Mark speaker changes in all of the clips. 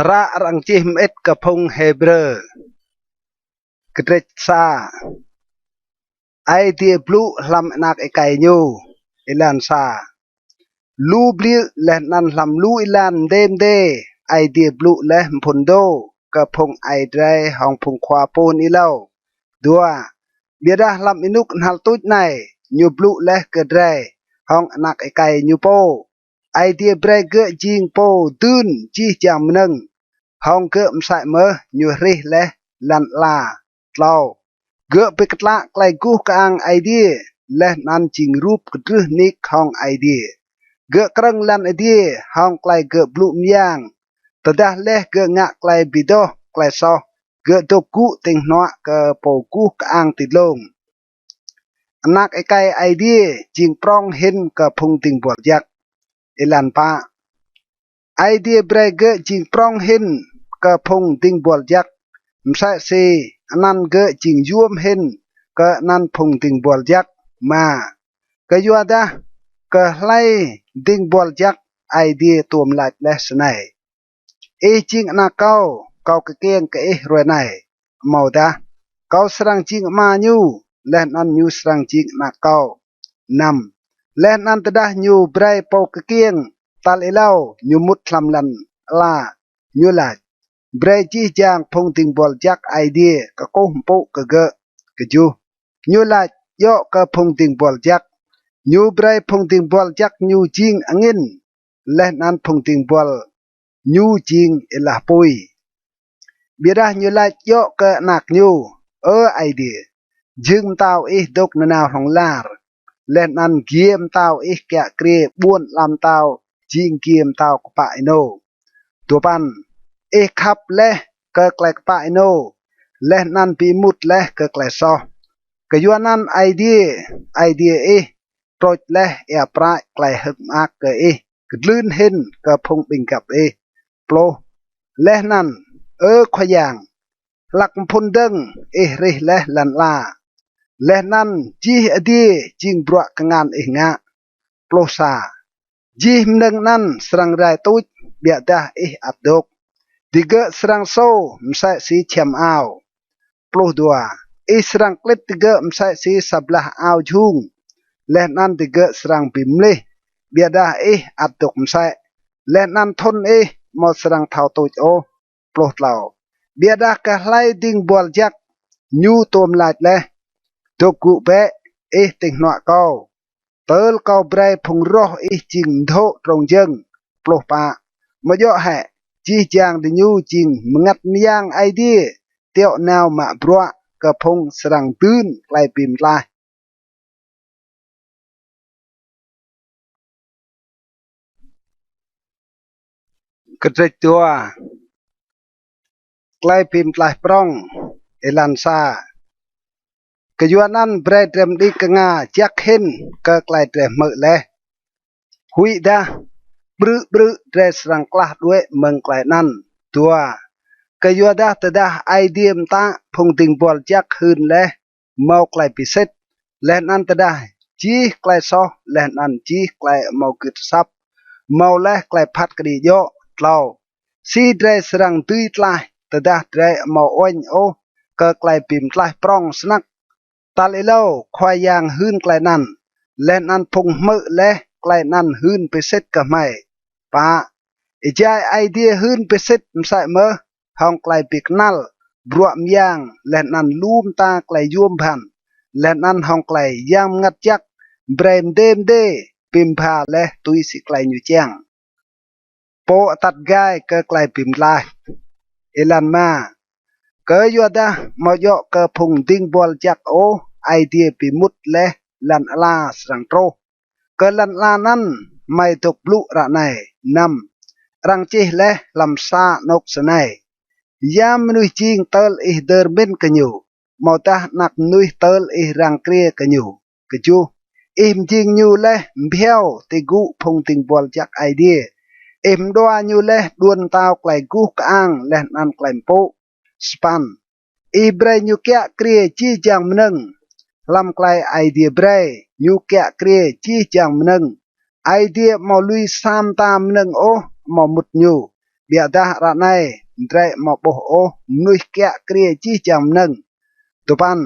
Speaker 1: ระรังจิมเอ็ดกระพงเฮเบรกระเดซาไอเดียบลูลำนักไอไก่ยูอิลันซาลูบลิและนันลำลูอิลันเดมเดไอเดียบลูและมพุนโดกระพงไอไดรห้องพงควาปูนอิเลาดัวเบียดาลำอินุกนัลตุจในยูบลูและกระไดรห้องนักไอไก่ยูโปไอเดียเบรกเกจิงโปตื่นจีจามนึงห้องเกิมใส่เมื่อยูริและลันลาเล่าเกือบไปกระละไกลกู้กลางไอเดียและนันจิงรูปกระดือนิกห้องไอเดียเกือบกรังลันไอเดียห้องไกลเกือบบลูมยางแต่ดาเละเกือบงะไกลบิดอไกลซอเกือบตกกู้ติงนัวเกือบปูกู้กลางติดลงนักไอไก่ไอเดียจิงปรองเห็นเกือบพุงติงบวกยักเอลันปาไอเดียเบรกเกจิงปรองเห็นเกือบพุงติงบวกยักมใช่สินันเกจิงยวมเห็นก็นันพุงติงบอลยักมาก็ยัวดาก็ไล่ดิงบอลยักไอเดียตัวมลายเลสไนเอจิงนักเกาเกียงก็รวยไนเมาดาเกาสรังจิงมาญูและนันยูสรังจิงนักเกานำและนันตดาญูไบรปอกเกียงตัลเอลาญูมุดลำลันลาญูลาเบรจีจางพงติงบอลจักไอเดียก็โกมโปกเกะกจูยูลาโยก็พงติงบอลจักยูเบรพงติงบอลจักยูจิงอังินและนันพงติงบอลยูจิงเอลาปุยเบียดายูลาโยก็นักยูไอเดียจึงเต้าดกนาของลาร์และนันเกียมเต้าแกะเกรียบวนลำเต้าจิงเกียมเต้ากปะโนตัวปันขับเละเกลกปะโนเละนันปีมุดเละเกลซอกยัวนันไอเดียโปรดเละปลายไกลหึกมากกลื่นเห็นกพงปิงกับโปรเละนันขยางหลักพุนดึงริเละลันลาเละนันจีอดีจิงบรักงานงะโปรซาจีมนึงนันสรังไรตุจเบียดาอับดกtiga serang so msai si chem au puluh dua serang klit tiga msai si sebelah au jung lehnan tiga serang bimleh biada atuk msai lehnan thon mau serang thau tuj o puluh tlau biada kahlai ding bol jak nyu tom lait leh doku be ting no kau pel kau brai phung roh jing tho trong jeng puluh pa mo yo haiจีจางดิญูจิงมงัดมียางไอเดียเตียวแนวมาบรัวกระพงสรังตื้นไกลปิมลายกระเจตัวไกลปิมลายปรองเอลันซากยวนนั้นเบรดเรมดีกงาจักเห็นก็ไกลเดรมเมเลหุยดาบรึเดรสรังกลาด้วยเมืองไกลนั้นตัวกยัวดาตดาไอเดียมตาพงติงบอลจักคืนและเมาไกลพิเศษและนั้นตดาจีไกลซอและนั้นจีไกลเมากิดซับเมาและไกลพัดกระดิโยเล่าซีเดรสรังตุยตลายตดาเดรเมาอ้อยโอก็ไกลปิมตลายปรองสนักตาเลโลควายยางหืนไกลนั้นและนั้นพงมือและไกลนั้นหืนพิเศษก็ไม่ป้าใจไอเดียหืนไปเสร็จมใส่เมื่อห้องไกลปีกนัลบรัวมยางและนันลูมตาไกลยวมพันและนันห้องไกลยามงัดจักเบรมเดมเดปิมพาและตุยสิไกลอยู่แจ้งโปตัดกายก็ไกลปิมลายเอลันมาเกยยัวดามอยเกพุงดิงบอลจักโอไอเดียปิมุดและลันลาสังโตเกลันลานั้นไม่ตกลุระในนำรังจีและลำซานกสนัยยามนุยจิงเตลเดอร์เบนกันอยู่มอตานักนุยเตลรังเกรียกันอยู่กจูมจิงอยู่และเพียวติกุพงติงบอลจากไอเดียดัวอยู่และดวนตาวไกลกุกอังและนันไกลโปสปันเบรยูเกะเกรียจีจังมนึงลำไกลไอเดียเบรยูเกะเกรียจีจังมนึงไอเดียมาลุยสามตามนึงโอมามุดยู เบียดาระในเดรมาโบโอนุยแกะเกรียจีจำนึงตุปัน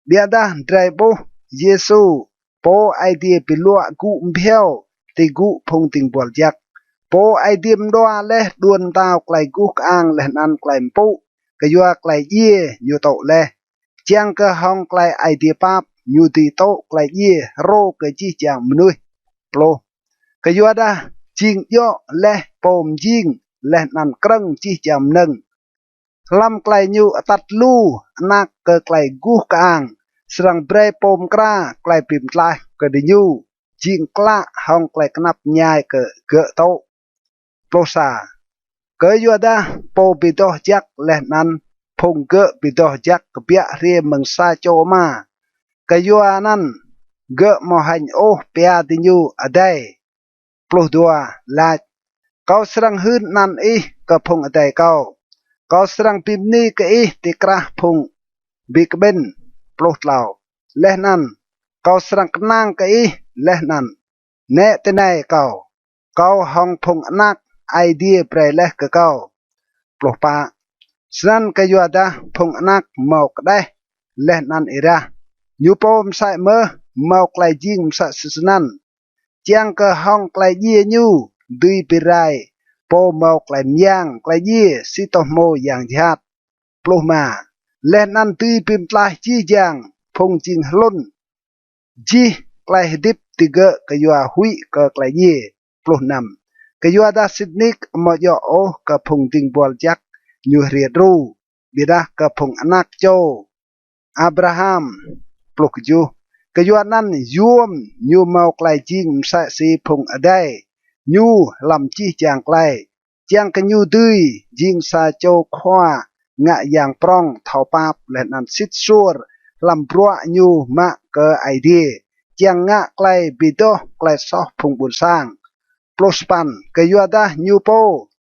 Speaker 1: เบียดาเดรโบเยซูโปไอเดียปิลัวกูเพียวติกูพงติงบอลยักโปไอเดียมดัวเลดวนตาวไกลกูกอ่างเลนันไกลมปุกยัวไกลเย่ยูโตเลเจียงกะฮองไกลไอเดียปับยูติโตไกลเย่โรกะจีจังมนุยโปรกยัวดาจิงย่อเลปมจิงเลนันกรังจีจำนึงลำไกลยูตัดลูนักเกไกลกูกอ่างสรังเบรปมกราไกลปิมไกลกะดิยูจิงกละฮองไกลกนับยายเกโตโปรซาเกยยัวดาโปปิโตจักเลนันพงเกปิโตจักเปียเรียมังซาโจมาเกยยัวนั้นเกมหันโอเปียติยูอเดปลุดัวลาเขาสรังหืนนันอีกพงอเดเขาสรังปิมนีกอีติกระพงบิกเบนปลุดเหล่าเลนันเขาสรังกนางกอีเลนันเนตเนเขาห้องพงนักไอเดียเปรเลกเขาปลุกปะสนันกยัวดาพงนักหมอกได้เลนันอิระยูโปมใส่เมื่อหมอกไกลจิงสัสนันเจียงก็ห้องไกลเยี่ยยูดุยปิไรโปหมอกไกลเมียงไกลเยี่ยสิโตโมอย่างชัดปลุกมาเลนันตุยปิมตลายจีจังพงจิงหล้นจีไกลดิบติเกกยัวหุยก็ไกลเยี่ยปลุกนำกยัวดาสิดนิกมอยโอกะพงติงบอลจักยูเรียดรูบิดากะพงอนักโจอับราฮัมปลุกจูกยัวนั้นยวมยูเมาไกลจิงสะสีพงอได้ยูลำจีจางไกลจางกันยูดุยจิงซาโจขวางะอย่างปรองเท่าปาบและนันสิดซัวลำปรัวยูมะเกอไอเดียจางงะไกลบิดไกลซอพงบุญสร้างปลุสปันกยัวดายูโป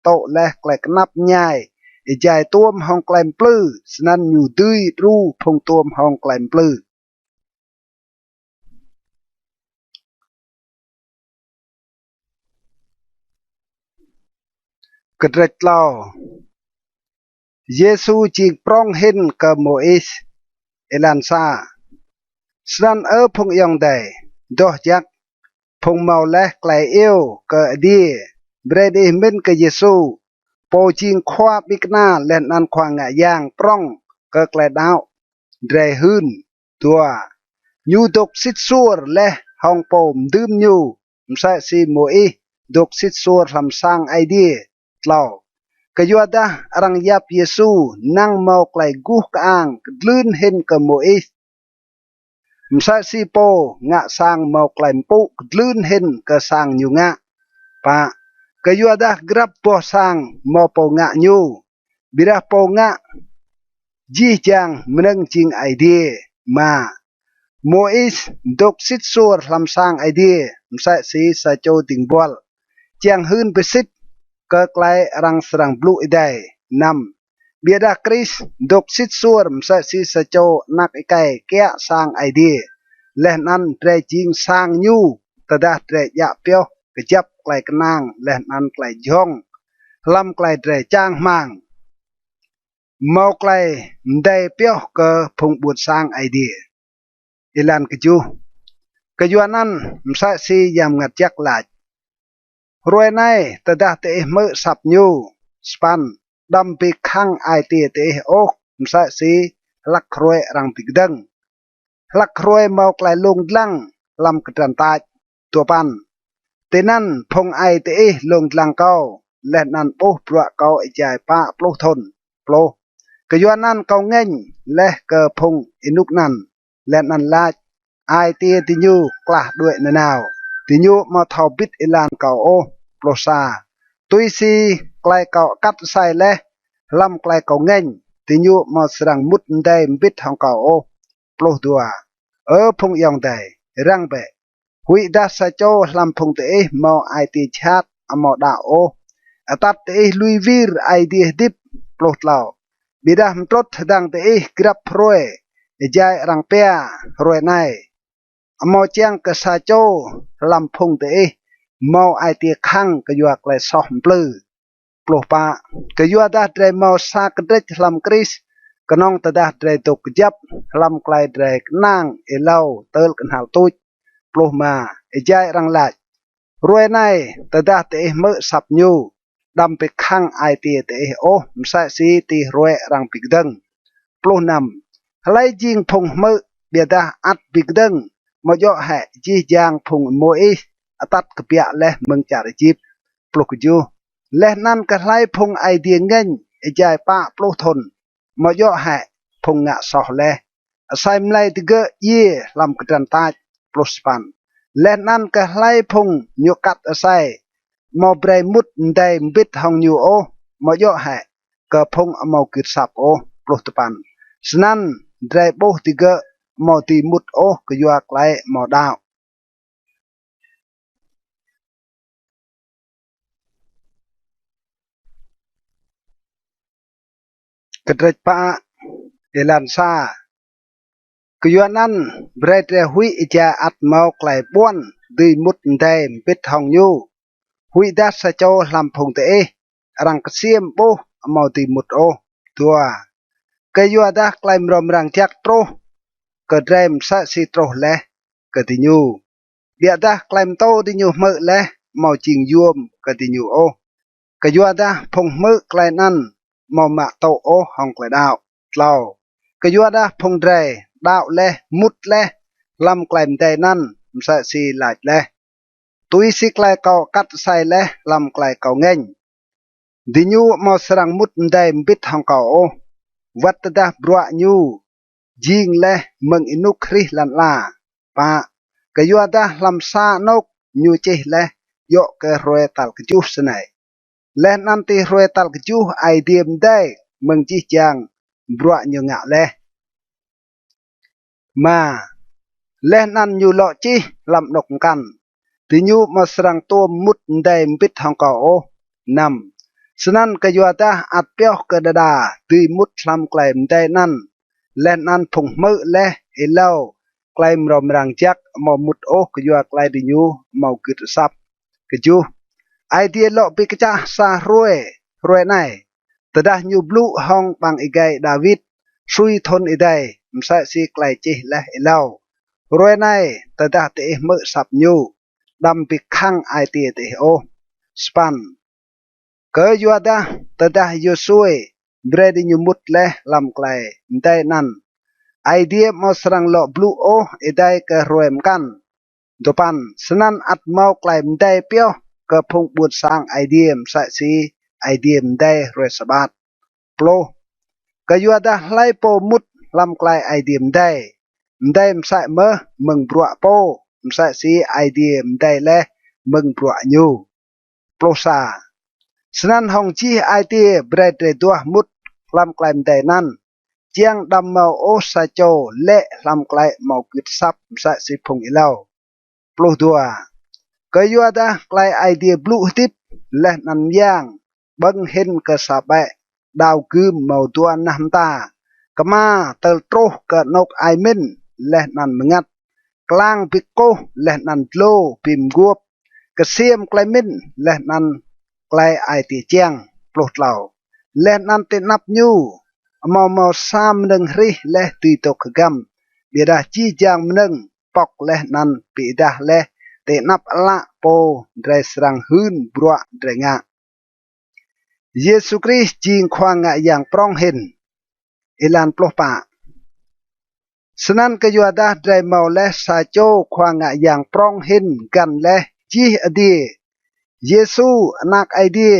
Speaker 1: โตและไกลกนับใหญ่ใจตัวมห้องไกลมปลื้อสนันยูดุยรูพงตัวมห้องไกลมปลื้อกระเดกเล่าเยซูจิงปรองเห็นกับโมเอสเอลันซาสนันพงยองได้ดอกจักพงเมาและไกลเอวกับดีเบรดเมนกับเยซูโปจิงคว้าบิกนาและนันควางะย่างปรองกับไกลดาวเดรหืนตัวยูดกสิทซัวและห้องโปมดื่มยูมใส่ซีโมเอดกสิทซัวทำสร้างไอเดียเล่ากยัวดารังยับเยซูนั่งเมาไกลกูกอ่างลื่นเห็นกับโมเอสมซาซีโปงะสร้างเมาไกลมปุลื่นเห็นกับสร้างอยู่งะปะกยัวดากรับปอสร้างเมาโปงะยูบิระโปงะจีจังมนึงจิงไอเดียมาโมเอสดกสิทซัวทำสร้างไอเดียมซาซีสะโจติงบอลเจียงหืนไปสิทก็ไกลรังสรังบลูอีได้นำเบียดาคริสดกสิทซัวมสะซีสะโจนักไอไก่แก่สร้างไอเดียและนั้นเตรจิงสร้างยูตดาเตรยะเปียวกระจับไกลกนางและนั้นไกลยองลำไกลเตรจ้างมังเมาไกลได้เปียวก็พงบุตรสร้างไอเดียอิลันกจูกยัวนั้นมสะซียามงัดจักหลาดรวยในตดาเตะมือสับยูสปันดำปีข้างไอเตเตะโอกมสะซีลักรวยรังติกดังลักรวยเมาไกลลงลังลำกระดันตาตัวปันเตนั้นพงไอเตะลงลังเก้าและนันโป๊ปลวกเก้าไอใจป้าปลุกทนโปลกยัวนั้นเก้าเง่งและเกอพงอินุกนั้นและนันลาไอเตติยูกล้าด้วยนนาวติยูมาเท่าบิดอิลานเก่าโอโปรซาตุยซีไกลเก่ากัดใส่และลำไกลเก่าเง่งติยูมาสรังมุดได้บิดของเก่าโอโปรตัวพงยองได้รังเบหุยดาสะโจลำพงเตะมาไอตีชาติอมอดาโออตัดเตะลุยวีร์ไอเดียดิบโปรดเหล่าบิดามตรดดังเตะกรับรวยใจรังเปียรวยในอมอเจียงกษาโจลำพงเตะเมาไอเตียข้างกยัวไกลซอมปลือ ปลุกปะก็ยัวดาเดรมอสากเดรลำคริสก็น้องตาดาเดรตกจับลำไกลเดรกนางเอเล่าเติลกันหาตุยปลุกมาเอใจรังหลัดรวยในตาดาเตะเมื่อสับยูดำไปข้างไอเตียเตะโอมใส่สีตีรวยรังปิกดังปลุกนำไล่จิงพงเมื่อเบียดาอัดปิกดังมาย่อแห่จีจางพงโมอีตัดกระเปียและเมืองจาริจิบปลุกจูและนั่นก็ไล่พงไอเดียเงินไอใจป้าปลุกทนมาย่อแห่พงงะสอและใส่ไล่ตะเกยเย่ลำกระดันตาปลุกสปันและนั่นก็ไล่พงยกัดใส่มาเบรมุดได้บิดหองยูโอมาย่อแห่ก็พงมากิดสับโอปลุกตะปันฉะนั้นได้โบตะเกยมาตีมุดโอก็ยัวไกลมาดาวกระเดปะเอลันซากยัวนั้นเบรดหุยจะอัดเมาไกลบ้วนดีมุดได้ปิดทองยูหุยดัสโจลำพงเตะรังกเสียมโบเมาตีมุดโอตัวกยัวดาไกลมรมรังจักโตกระเดมสะสิโตเลกติญูเบียดาไกลมโตติญูเมื่อเลเมาจิงยวมกติญูโอกยัวดาพงเมื่อไกลนั้นมอมะโตโอห้องไกลดาวเล่ากยัวดาพงเดรดาวเลมุดเลลำไกลมใจนั้นมสะสีหลายเลตุยสิไกลเก่ากัดใส่เลลำไกลเก่าเง่งดิญูมอสรังมุดได้บิดห้องเก่าโอวัดดาบรัวญูยิงเลเมืองอินุคริลันลาปะกยัวดาลำซานกญูเจเลโยกเรวยตัลกจูสไนและนันติรวยตัลกจูไอเดียมได้เมืองจีจางบรัวญูงะเลมาและนันยูโลจีลำนกกันติญูมาสรังตัวมุดได้บิดห้องเก่าโอนำฉะนั้นกยัวดาอัดเปียวกระดาตีมุดลำไกลมได้นั่นและนันพงมือและเอเล่าไกลมรอมรังจักมามุดโอกยัวไกลดิญูมากิดซับกจูไอเดียโลปิกจ้าซารวยไนแต่ดาญูบลูห้องบังอีไกดาวิดซุยทนอีได้มใส่สีไกลจีและเอเล่ารวยไนแต่ดาเตะมือสับญูดำปิกข้างไอเตียเตโอสปันเกยยัวดาแต่ดายูซวยเบรดิญูมุดและลำไกลได้นั่นไอเดียมาสรังโลบลูโออีได้ก็รวยมกันตัวปันสนันอัดเมาไกลมได้เปียวก็พงบุดสร้างไอเดียมใส่สีไอเดียมได้รวยสบัดโปรก็ยัวดาไล่โปมุดลำไกลไอเดียมได้ใส่เมื่อมึงปลัวโปใส่สีไอเดียมได้และมึงปลัวยูโปรซาฉะนั้นห้องจีไอเดียเบรดเรตัวมุดลำไกลได้นั้นเจียงดำเมาโอซาโจและลำไกลเมากิดซับใส่สีพงอีเล่าปลุกตัวก็ยัวดาไกลไอเดียบลูทิปและนันย่างบังเห็นกระสับดาวคืมเมาตัวน้ำตากมาเติลโตกะนกไอมินและนันมงัดกลางปิโกและนันโลปิมกวบกระเสียมไกลมินและนันไกลไอตีเจียงปลุกเหล่าและนันเตนับยูเมาสามหนึ่งริและตีตกกำเบียดาจีจางหนึ่งปอกและนันปีดาและเตนับละโปเดรสรังหืนบรัวเดรงะเยซูคริสต์จิงควางะอย่างปรองเห็นอิลานปลปะฉะนั้นก็ยัวดาได้เมาและซาโจควางะอย่างปรองเห็นกันและจีอดีเยซูนักไอเดีย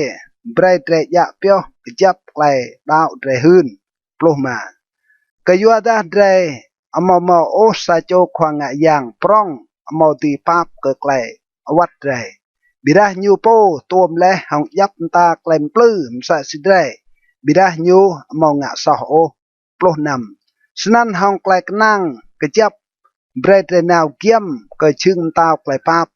Speaker 1: เบรดเรยะเปียวจับไกลดาวเดรหืนปลุมาก็ยัวดาได้เมาโอซาโจควางะอย่างปรองเมาตีปาบก็ไกลวัดเรบิดาญูโปตัวมและหองยับตาเกลมปลื้มสะสิเดบิดาญูมองะสอโอปลุนำฉะนั้นหองไกลกนั่งกระจับเบรดนาวเกียมก็ชึงตาไกลปาบ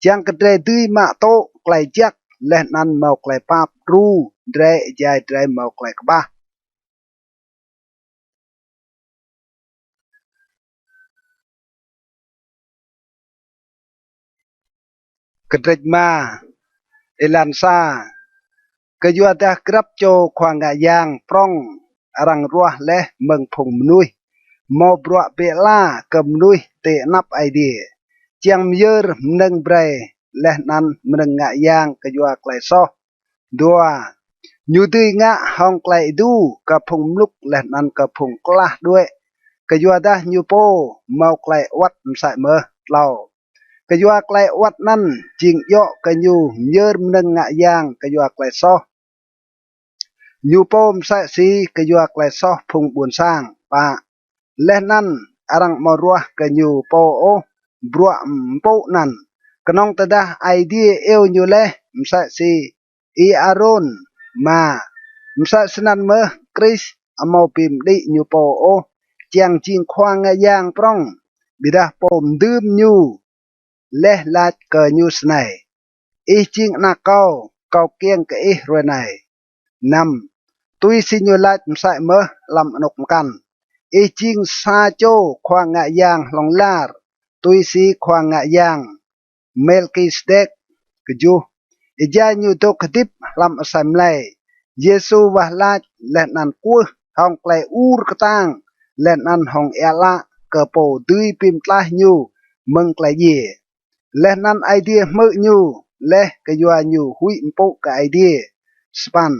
Speaker 1: จังกระเดดื้อมาโตไกลจักและนั้นเมาไกลปาบรู้เดรยายเดรเมาไกลกบ้ากระเดมาเอลันซา ก็ยัวดากรับโจควางกะยางปร้องรังรัวและเมืองพงมนุยมอบรัวเปล่ากำนุยเตนับไอเดียเจียงเยอร์มนึงเบรและนั้นมนึงกะยางก็ยัวไกลซอดัวยูดีงะห้องไกลดูกับพงลุกและนั้นกับพงกล้าด้วยก็ยัวดายูโปเมาไกลวัดใส่เมื่อเราก็ยัวไกลวัดนั้นจิงโยก็ยูเยอร์มนึงกะยางก็ยัวไกลซอยูโปมใส่สีก็ยัวไกลซอพงบุญสร้างปะและนั้นอรังมารัวก็ยูโปโอบรัวมโปนั้นก็น้องตะดาไอเดียเอวยูเลมใส่สีอีอารอนมามใส่สนันเมื่อกริสอมอปิมดิยูโปโอเจียงจิงควางยางปร้องบิดาปมดื่มยูและลาดเกยูสไนอีจิงนักเกาเกียงกะอีรวยไนนำตุยสิญูลาดมใส่เมื่อลำนกกันอีจิงซาโจควางยางลงลาร์ตุยสีควางยางเมลกิสเดกกจูอีจายูโตคดิบลำอสัมไลเยซูวะลาดและนันกัวห้องไกลอูรกตังและนันห้องเอละกะโปดุยปิมตลายูมึงไกลเยและนันไอเดียมือยูและกยัวยูหุยมปุกไอเดียสปัน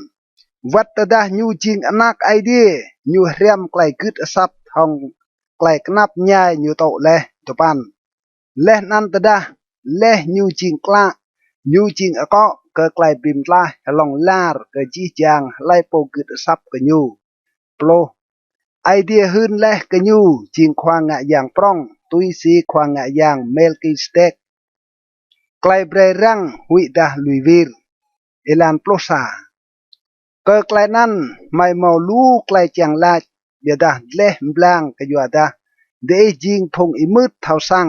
Speaker 1: วัดตดายูจิงอนักไอเดียยูเรียมไกลกึดซับห้องไกลกนับยายยูโตและตปันและนันตดาและยูจิงกล้ายูจิงก็เกไกลปิมตลาลองลาร์กจีจางไลโปกึดซับกยูโปรไอเดียหืนและกยูจิงควางอย่างปร้องตุยสีควางอย่างเมลกิสเต็กไกลเบรรังวิดาลุยวิรเอลันโปรซาเกไกลนั้นไม่มาลูไกลจังลาดยาดาเล่บลางกยัวดาเดจิงพงอิมืดเท่าสัง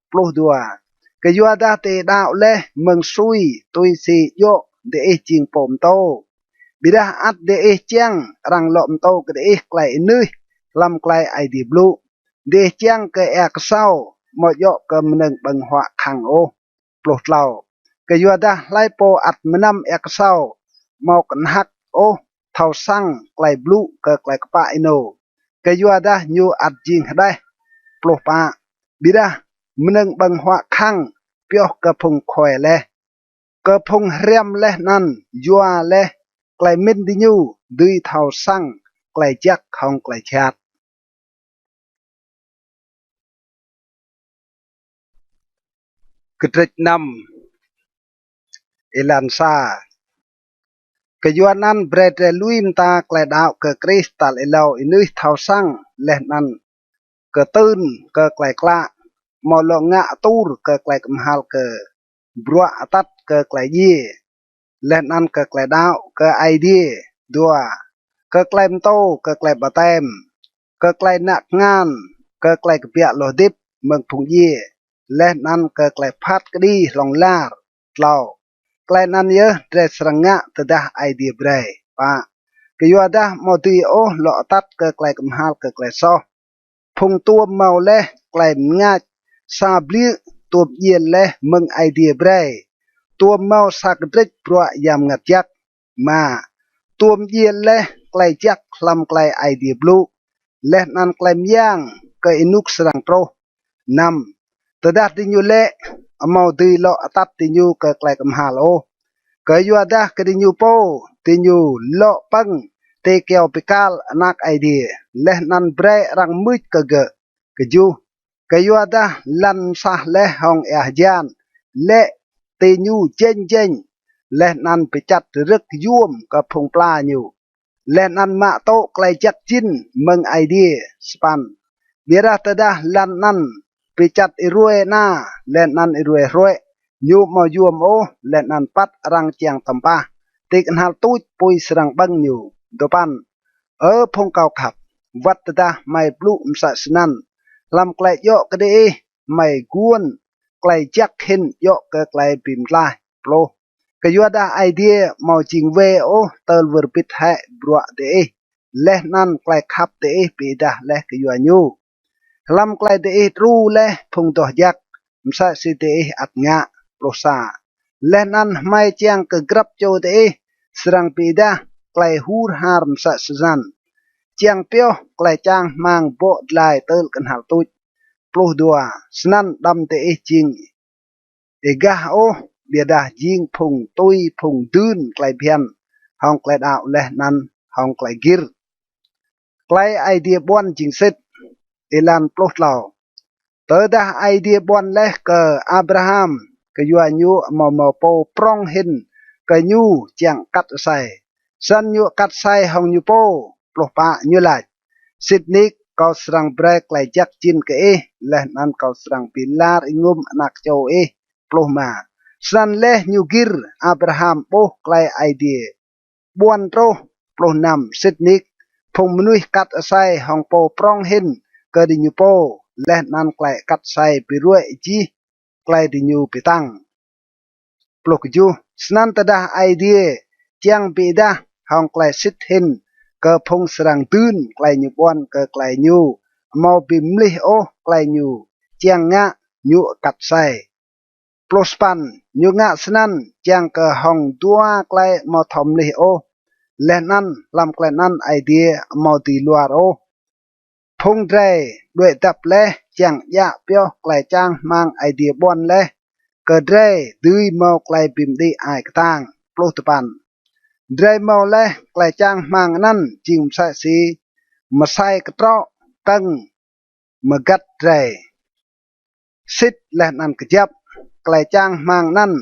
Speaker 1: โปรดัวกยัวดาเตดาวเล่เมืองซุยตุยสีโยเดจิงปมโตบิดาอัดเดเจียงรังหลอมโตกเดไกลนุยลำไกลไอดีบลูเดเจียงเกแอกเศร้าหมดโยกำนึงบังหัวขังโอปลดเหล่ากยัวดาไลโปอัดมนำเอกเศร้าหมอกหักโอเท่าสังไกลบลูเกไกลกปะอิโนกยัวดายูอัดจิงได้ปลดปะบิดามนึงบังหัวขังเปียวกระพงคอยเลกระพงเรียมเลนั้นยัวเลไกลมินดิยูดุยเท่าสังไกลจักของไกลชาติกระตินำเอลันซากยัวนั้นเบรดลุยมตาไกลดาวเกคริสตัลเอลาอินุยเท่าสังและนั้นเกตื่นเกไกลกล้ามอลงะตูรเกไกลกมหัลเกบรัวตัดเกไกลยีและนั้นเกไกลดาวเกไอเดียดัวเกไกลมโตเกไกลบะเต็มเกไกลนักงานเกไกลกเปียโลดิบเมืองพุงยีและนั้นเกไกลพัดกดีลงลาร์เล่าไกลนั้นเยอะเดรสรังะตดาไอเดียเบรปะกยัวดามอดีโอโลตัดเกไกลกมหัลเกไกลซอพงตัวเมาเล่ไกลงาซาบลีตัวเย็นเล่มึงไอเดียเบรตัวเมาสักเด็กปลัวยามงัดยักมาตัวเย็นเล่ไกลจักลำไกลไอเดียบลูและนันไกลมย่างก็อินุกสรังโตนำตดาติญูเล่อมาดีโลตัดติญูก็ไกลกมหาโลก็ยัวดากติญูโปติญูโลปังเตเกียวปิกาลนักไอเดียและนันเบรรังมืดกะเกกจูกยัวดาลันซาและห้องเอจานและเตญูเจนเจนและนันไปจัดรึกยวมกับพงปลาอยู่และนันมาโตไกลจักจินเมืองไอเดียสปันเบียร์ตดาลันนันไปจัดอิรวยนาและนันอิรวยรวยยูมายวมโอและนันปัดรังเจียงตัมปาติกันหัลตุยปุยสรังบังอยู่ดปันพงเก่าขับวัดตดาไม่ปลุมสัสนันลำไกลโยกกระเดไม่กวนไกลจักเห็นโยกกไกลปิมลายโปรกยัวดาไอเดียมาจิงเวโอเตลเวอร์ปิดให้บรัวเดและนั่นไกลขับเดปีดาและกยัวยูลำไกลเดรู้และพงตัวยักมสัสเดอัดงะโปรซาและนั่นไม่เจียงกกรับโจเด serang pida klai hur harm sa sezan chiang pio klai chang mang bo lai tel kan hal tuj ploh dua snan dam te ching egah o biadah jing phung tui phung dun klai bian hong klai dau leh nan hong klai gir klai idea bon jing set elan ploh lau tớ idea bon leh ke Abraham ke yua nyu mo po prong hin ke nyu chiang kat sai san nyu kat sai hong nyu po ploh pa nyu lai Sydney kau serang break lai jak chin ke leh nan kau serang pilar ingum anak chow ploh ma san leh nyu gir Abraham po klai idea buan tro ploh nam Sydney phung menui kat sai hong po prong hin ke di nyu po leh nan klai kat sai pirue ji klai di nyu pitang ploh keju snan tadah idea chiang pidah hong klai sit hin ke phung serang tun klai nyu bon ke klai nyu mau bimlih o klai nyu chiang nga nyu kat sai ploh span nyu nga snan chiang ke hong dua klai mau thom lih o leh nan lam klai nan idea mau ti luar o phung dre đuổi tập leh chiang ya pio klai chang mang idea bon leh ke dre dui mau klai bim di ai katang ploh tepan dre mau leh klai chang mang nan jing sa si masai ketro tang magat dre sit leh nan kejap klai chang mang nan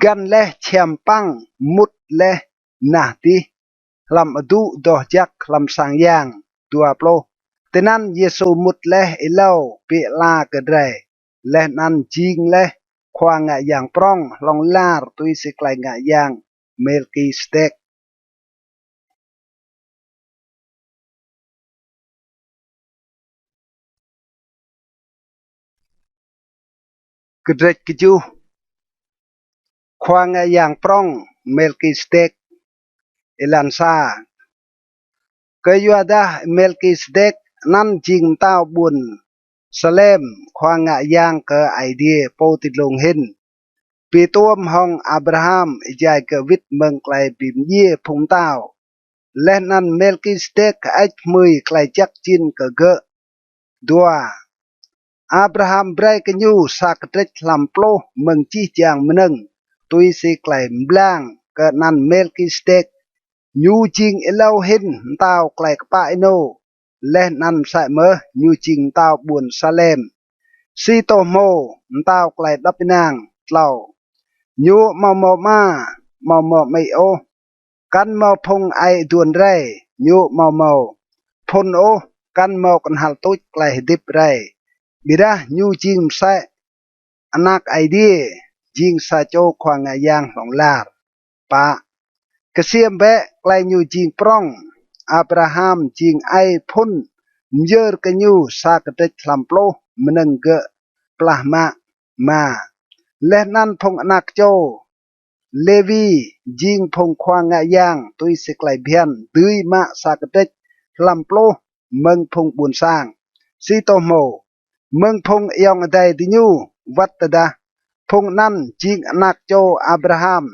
Speaker 1: gan leh chiam pang mut leh nah ti lam adu doh jak lam sang yang tua ploh tenan yesu mut leh ilau pi la ke dre leh nan jing leh khoa nga yang prong long lar tui si klai nga yang Melchizedek kedrek keju khoa nga yang prong Melchizedek elansa kayuadah Melchizedek nan jing tao bun Salem khoa nga yang ke idea po titlong hin pi tuam hong Abraham jai ke vit meng klai bim ye phung tao leh nan Melchizedek ach mui klai jak chin ke ge dua Abraham brai ke nyu sa ketrek lam ploh meng chi chang meneng tui si klai mblang ke nan Melchizedek nyu jing elau hin tao klai kpa ino leh nan sai me nyu jing tao bun Salem si to mo tao klai dapinang tlau nyu mau mei o kan mau phung ai duan rai nyu mau phun o kan mau kan hal tuj klai dip rai bira nyu jing sai anak idea jing sa cho khoa nga yang long lar pa kesiem be klai nyu jing prong Abraham jing ai phun myer ke nyu sa ketek lamplo meneng ge plah ma leh nan phong anak cho Levi jing phong khoa nga yang tui si klai bian tui ma sa ketek lamplo meng phong bun sang si to mo meng phong yong dai di nyu wat tada phong nan jing anak cho Abraham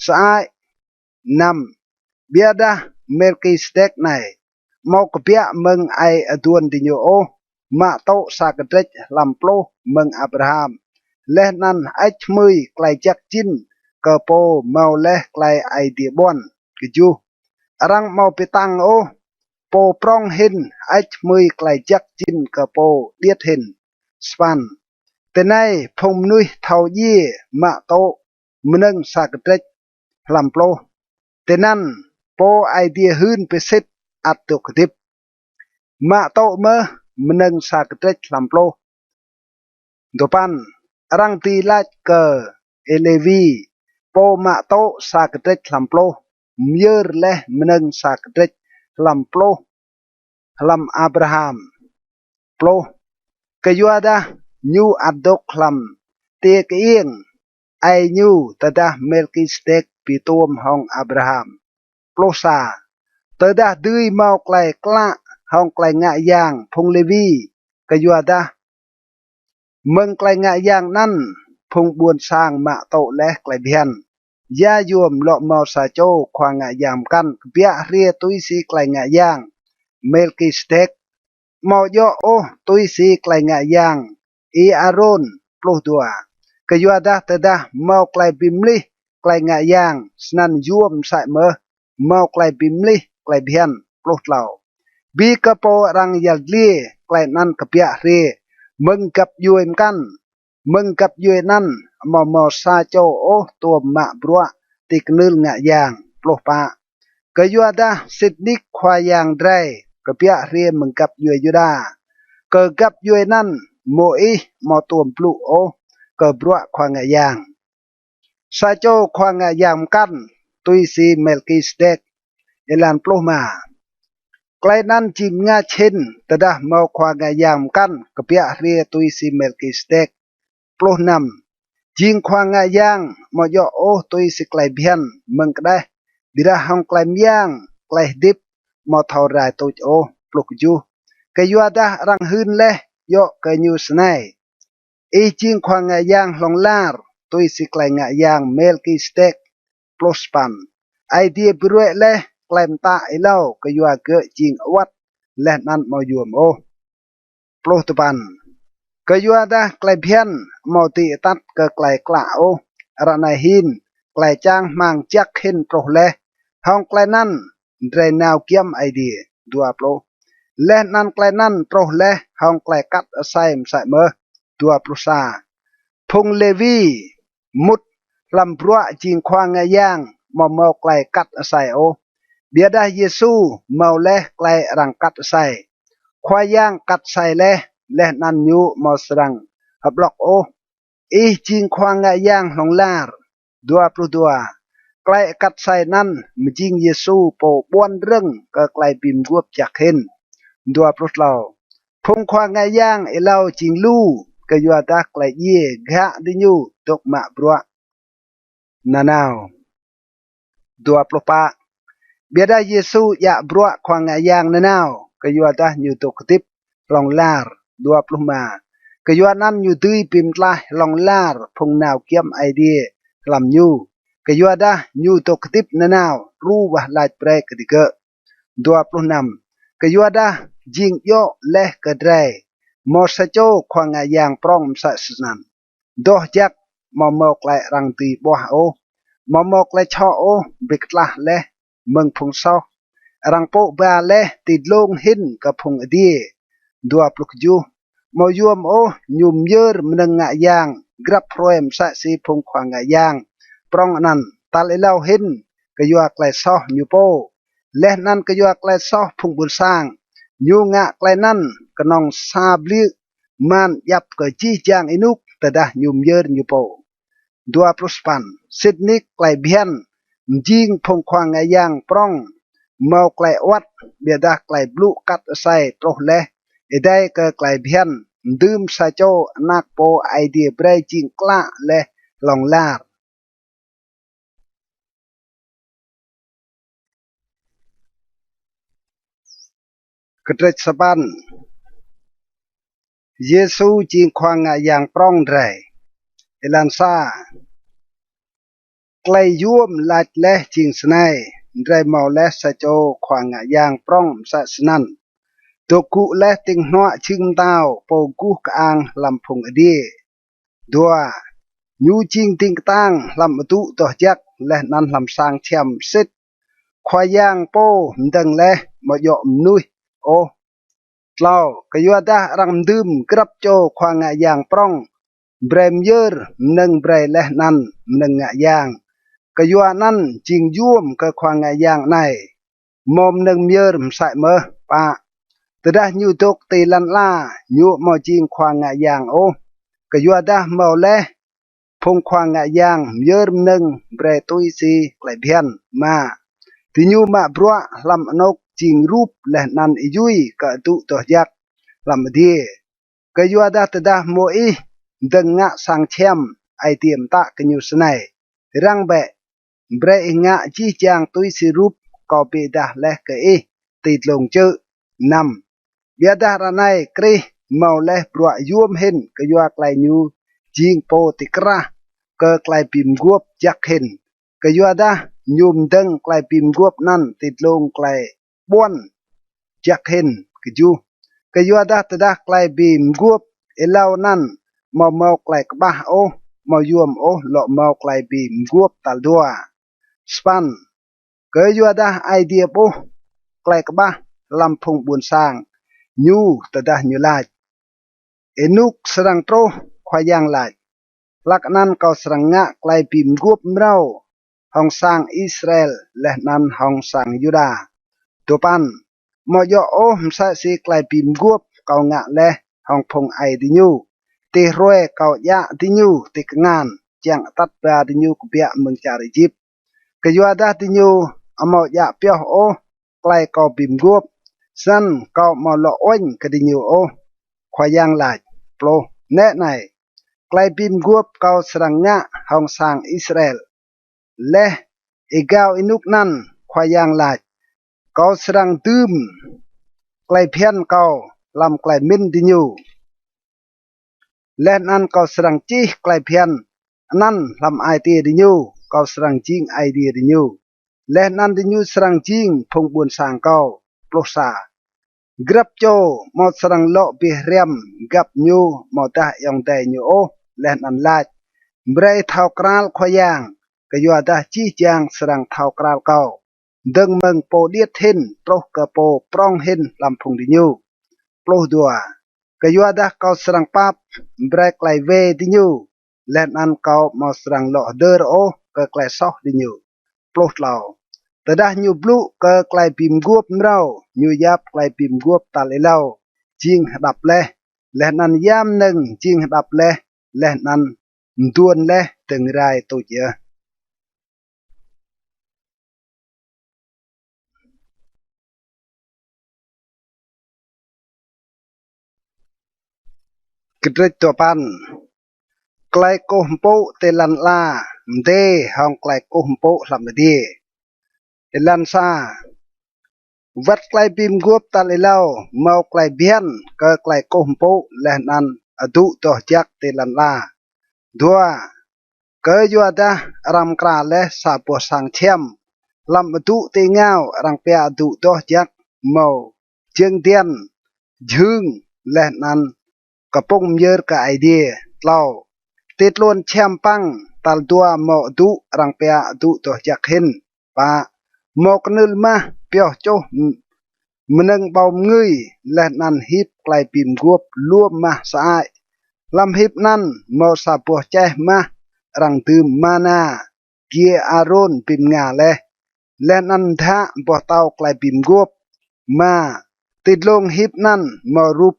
Speaker 1: sai năm biada Melchizedek này mau kepia meng ai aduan di nyo o ma to sa ketrek lamplo meng Abraham leh nan ach mui klai jak chin ke po mau leh klai ai di bon keju arang mau pitang o po prong hin ach mui klai jak chin ke po diet hin span tenai phong nui thau ye ma to meneng sa ketrek lamplo tenan po idea hun peset atuk dip ma to me meneng sa ketrek lamplo dopan rang ti lach ke elevi po ma to sa ketrek lamplo myer leh meneng sa ketrek lamplo lam Abraham plo kayuada nyu adok lam te keing ai nyu tadah Melchizedek pitum hong Abraham plosa tadah dui mau klai kla hong klai nga yang phung Levi kayuada meng klai nga yang nan phung buôn sang ma to leh klai bian ยายวมเลาะมอซาโจควางะยามกันเปียเรียตุยสีไกลงะยางเมลกิสเต็กมอยอโอตุยสีไกลงะยางอีอารอนปลุตัวกยัวดาตะดาเมาไกลบิมลิไกลงะยางสนันยวมใส่เมอเมาไกลบิมลิไกลเบียนปลุเหล่าบีกะโปรังยัลลีไกลนันกะเปียเรมึงกับยวยกันมึงกับยวยนั่นมอซาโจโอตัวมะบรัวติกนึลงะยางปลุปะกยัวดาสิดนิกควายางไดกะเปียเรมึงกับยวยยูดาเกกับยวยนั่นโมอีมอตัวปลุโอกะบรัวควางะยางซาโจควางะยางกันตุยซีเมลกิสเดกเอลันปลุมาไกลนั้นจิมงาเช่นตะดาเมาควางะยามกันกะเปียเรียตุยซีเมลกิสเต็กปลุนำจิงควางะยางมอยอโอตุยสิไกลเบียนมึงกะได้ดิระหังไกลมยางไกลดิบมอเท่าไรตุยโอปลุกจูกะยัวดารังหืนเลยอกะยูสไนอีจิงควางะยางลงลาร์ตุยสิไกลงะยางเมลกิสเต็กปลุสปันไอเดียบรวยเลแกลมตาไอเล่าก็ยัวเกะจิงอวัดและนั้นมายวมโอปลุตปันก็ยัวดาไกลเพียนมอติตัดก็ไกลกล่าโอระนายหินไกลจางมังจักหินโปรเลห้องไกลนั้นเรนาวเกียมไอเดียดัวโปรและนั้นไกลนั้นโปรเลห้องไกลกัดไซมใส่เมอดัวปลุซาพงเลวีมุดลำพรัวจิงควางงายางมอเมาไกลกัดไซโอเบียดาเยซูเมาเลไกลรังกัดใส่ควายย่างกัดใส่เลนันยูมอสรังอับล็อกโออีจิงควางงย่างหลงลาร์ดัวปลุดัวไกลกัดใส่นั้นมจิงเยซูโปบวนเรื่องก็ไกลบิมรวบจากเห็นดัวปลุดเราพงควางงย่างเอเล่าจิงลู่ก็ยัวตาไกลเย่กะดิญูตกมาบรัวนานาวดัวปลุปะเบียดาเยซูอยากบรัวควางยางนานาวก็ยัวตาอยู่ตกติบลองลาร์ดัวปลุมาก็ยัวนั้นอยู่ตุยปิมตลาลองลาร์พงนาวเกียมไอเดียลำยูก็ยัวดาอยู่ตกติบนานาวรู้ว่าลายเปรกติเกะดัวปลุนำก็ยัวดาจิงโยเละกระไดมอสโจควางยางปรองสัสนันดอจักมอมอกไลรังตีบัวโอมอมอกไลชอโอบิกลาเลเมืองพงเศร้ารังโปบาเลติดลงหินกับพงอดีดัวปลุกจูมอยวมโอยุมเยอร์มนึงงะยางกรับพรอยมสะสีพงควางงะยางปรองนั้นตัลเล่าหินก็ยัวไกลซอยูโปและนั้นก็ยัวไกลซอพงบุญสร้างยูงะไกลนั้นก็นองซาบลิมันยับก็จีจางอินุกแต่ดายุมเยอร์ยูโปดัวปลุสปันซิดนิกไกลเบียนจิงพงควางยางปรองเมาไกลวัดเบียดาไกลบลูกัดใส่ตรเลเอได้ก็ไกลเบียนดื่มซาโจนักโปไอเดียเบรจิงกล้าและลองลาร์กระเตสบันเยซูจิงควางยางปรองไรเอลันซาไกลยวมลาดและจิงสไนไรเมาและสะโจควางยางปรองสะสนันตัวกุและติงหัวชึงดาวโปกุกอางลำพงอดีดัวยูจิงติงตังลำตุต่อจักและนันลำสางเชียมซิดควายางโปดังและมายอมนุยโอเล่ากยัวดารังดื่มกรับโจควางยางปรองเบรมเยอร์หนึ่งเบรและนันหนึ่งยางกยัวนั้นจิงยวมก็ควางยางในมอมหนึ่งเยอร์ใส่เมื่อปะแต่ได้ยูตกตีลันล่ายูมอจิงควางยางโอกยัวดาเมาและพงควางยางเยอร์หนึ่งเบรตุยซีไกลเพียนมาที่ยูมาบรัวลำนกจิงรูปและนันอิยุยกะตุต่อยักลำดีกยัวดาตดาโมอีดังงะสังเชมไอเตียมตะกยูสไนรังเบะเบรงะจีจางตุยสิรูปกอเปดาและกะติดลงเจอนำเบียดาระไนกรีเมาและปรัวยวมเห็นกยัวไกลยูจิงโปติกระก็ไกลปิมกวบจักเห็น ก็ยัวดายุมดึงไกลปิมกวบนั่นติดลงไกลบ้วนจักเห็นก็อยู่ก็ยัวดาตะดาไกลปิมกวบเอลาวนั่นมาไกลกบ้าโอมายวมโอหลอกมาไกลปิมกวบตัลดัวสปันก็ยัวดาไอเดียโอไกลกบ้าลำพงบุญสร้างยูตะดายูลาเอนุกสรังโตควายังลายลักนั้นเขาสรังงะไกลปิมกวบเราห้องสร้างอิสราเอลและนั้นห้องสร้างยูดาตัวปันมอยโอมซาสีไกลปิมกวบเขางะและห้องพงไอดิญูตีรวยเขายะดิญูตีกงานจังตัดปลาดิญูกเบียเมืองจาริจิบกยัวดาดิญูอมอยะเปียวโอไกลเขาปิมกวบสันเขามาละอ้อยกดิญูโอควายังลายโปรแน่ไหนไกลปิมกวบเขาสรังงะห้องสร้างอิสราเอลและอีกาวอินุกนั้นควายังลายเขาสรังตืมไกลเพียนเขาลำไกลมินดิญูและนั้นเขาสรังจีไกลเพียนนั้นลำไอเตียดิญูเขาสรังจิงไอเดียดิญูและนั้นดิญูสรังจิงพงบุญสางเขาปลุกษากรับโจมอสรังโลบิเรียมกับญูมอตายังแต่ญูโอและนั้นลาดเบรย์เท้ากราลขยังก็ยัวดาจีจางสรังเท้ากราลเขาดึงเมืองโปเดียดเห็นโปรกะโปปรองเห็นลำพงดิญูปลุกดัวก็ยัวดาเขาสรังปับเบรย์ไกลเวดิญูและนั้นเขามอสรังโลเดอร์โอก็ไกลซอกดิญูปลุกเหล่าแต่ดาญูบลูก็ไกลปิมกวบเราญูยับไกลปิมกวบตาเลเล่าจิงดับและนั้นยามหนึ่งจิงดับและนั้นดวนตึงไรตัวเจอกระดิตัวปันไกลโกมโปเตลันลาเดห้องไกลโกมโปลำดีเอลันซาวัดไกลปิมกวบตาเลเล่าเมาไกลเบียนก็ไกลโกมโปและนั้นอดุตัวจักเตลันลาดัวก็ยัวดารำกราและสาปวสังเทียมลำอดุเตงเอารังเปียอดุตัวจักเมาเจียงเดียนยึงและนั้นกระปงเยอร์กับไอเดียเล่าติดล้วนแชมปังตัลตัวเมาอดุรังเปียอดุตัวจักเห็นปะหมอกนึลมาเปียวโจมนึงเบาเงยและนั้นฮิบไกลปิมกวบรวมมาสายลำฮิบนั้นเมาสาปวแจมารังตืมมานาเกียอารอนปิมงาและนั้นทะบ่เต้าไกลปิมกวบมาติดลงฮิบนั้นมารูป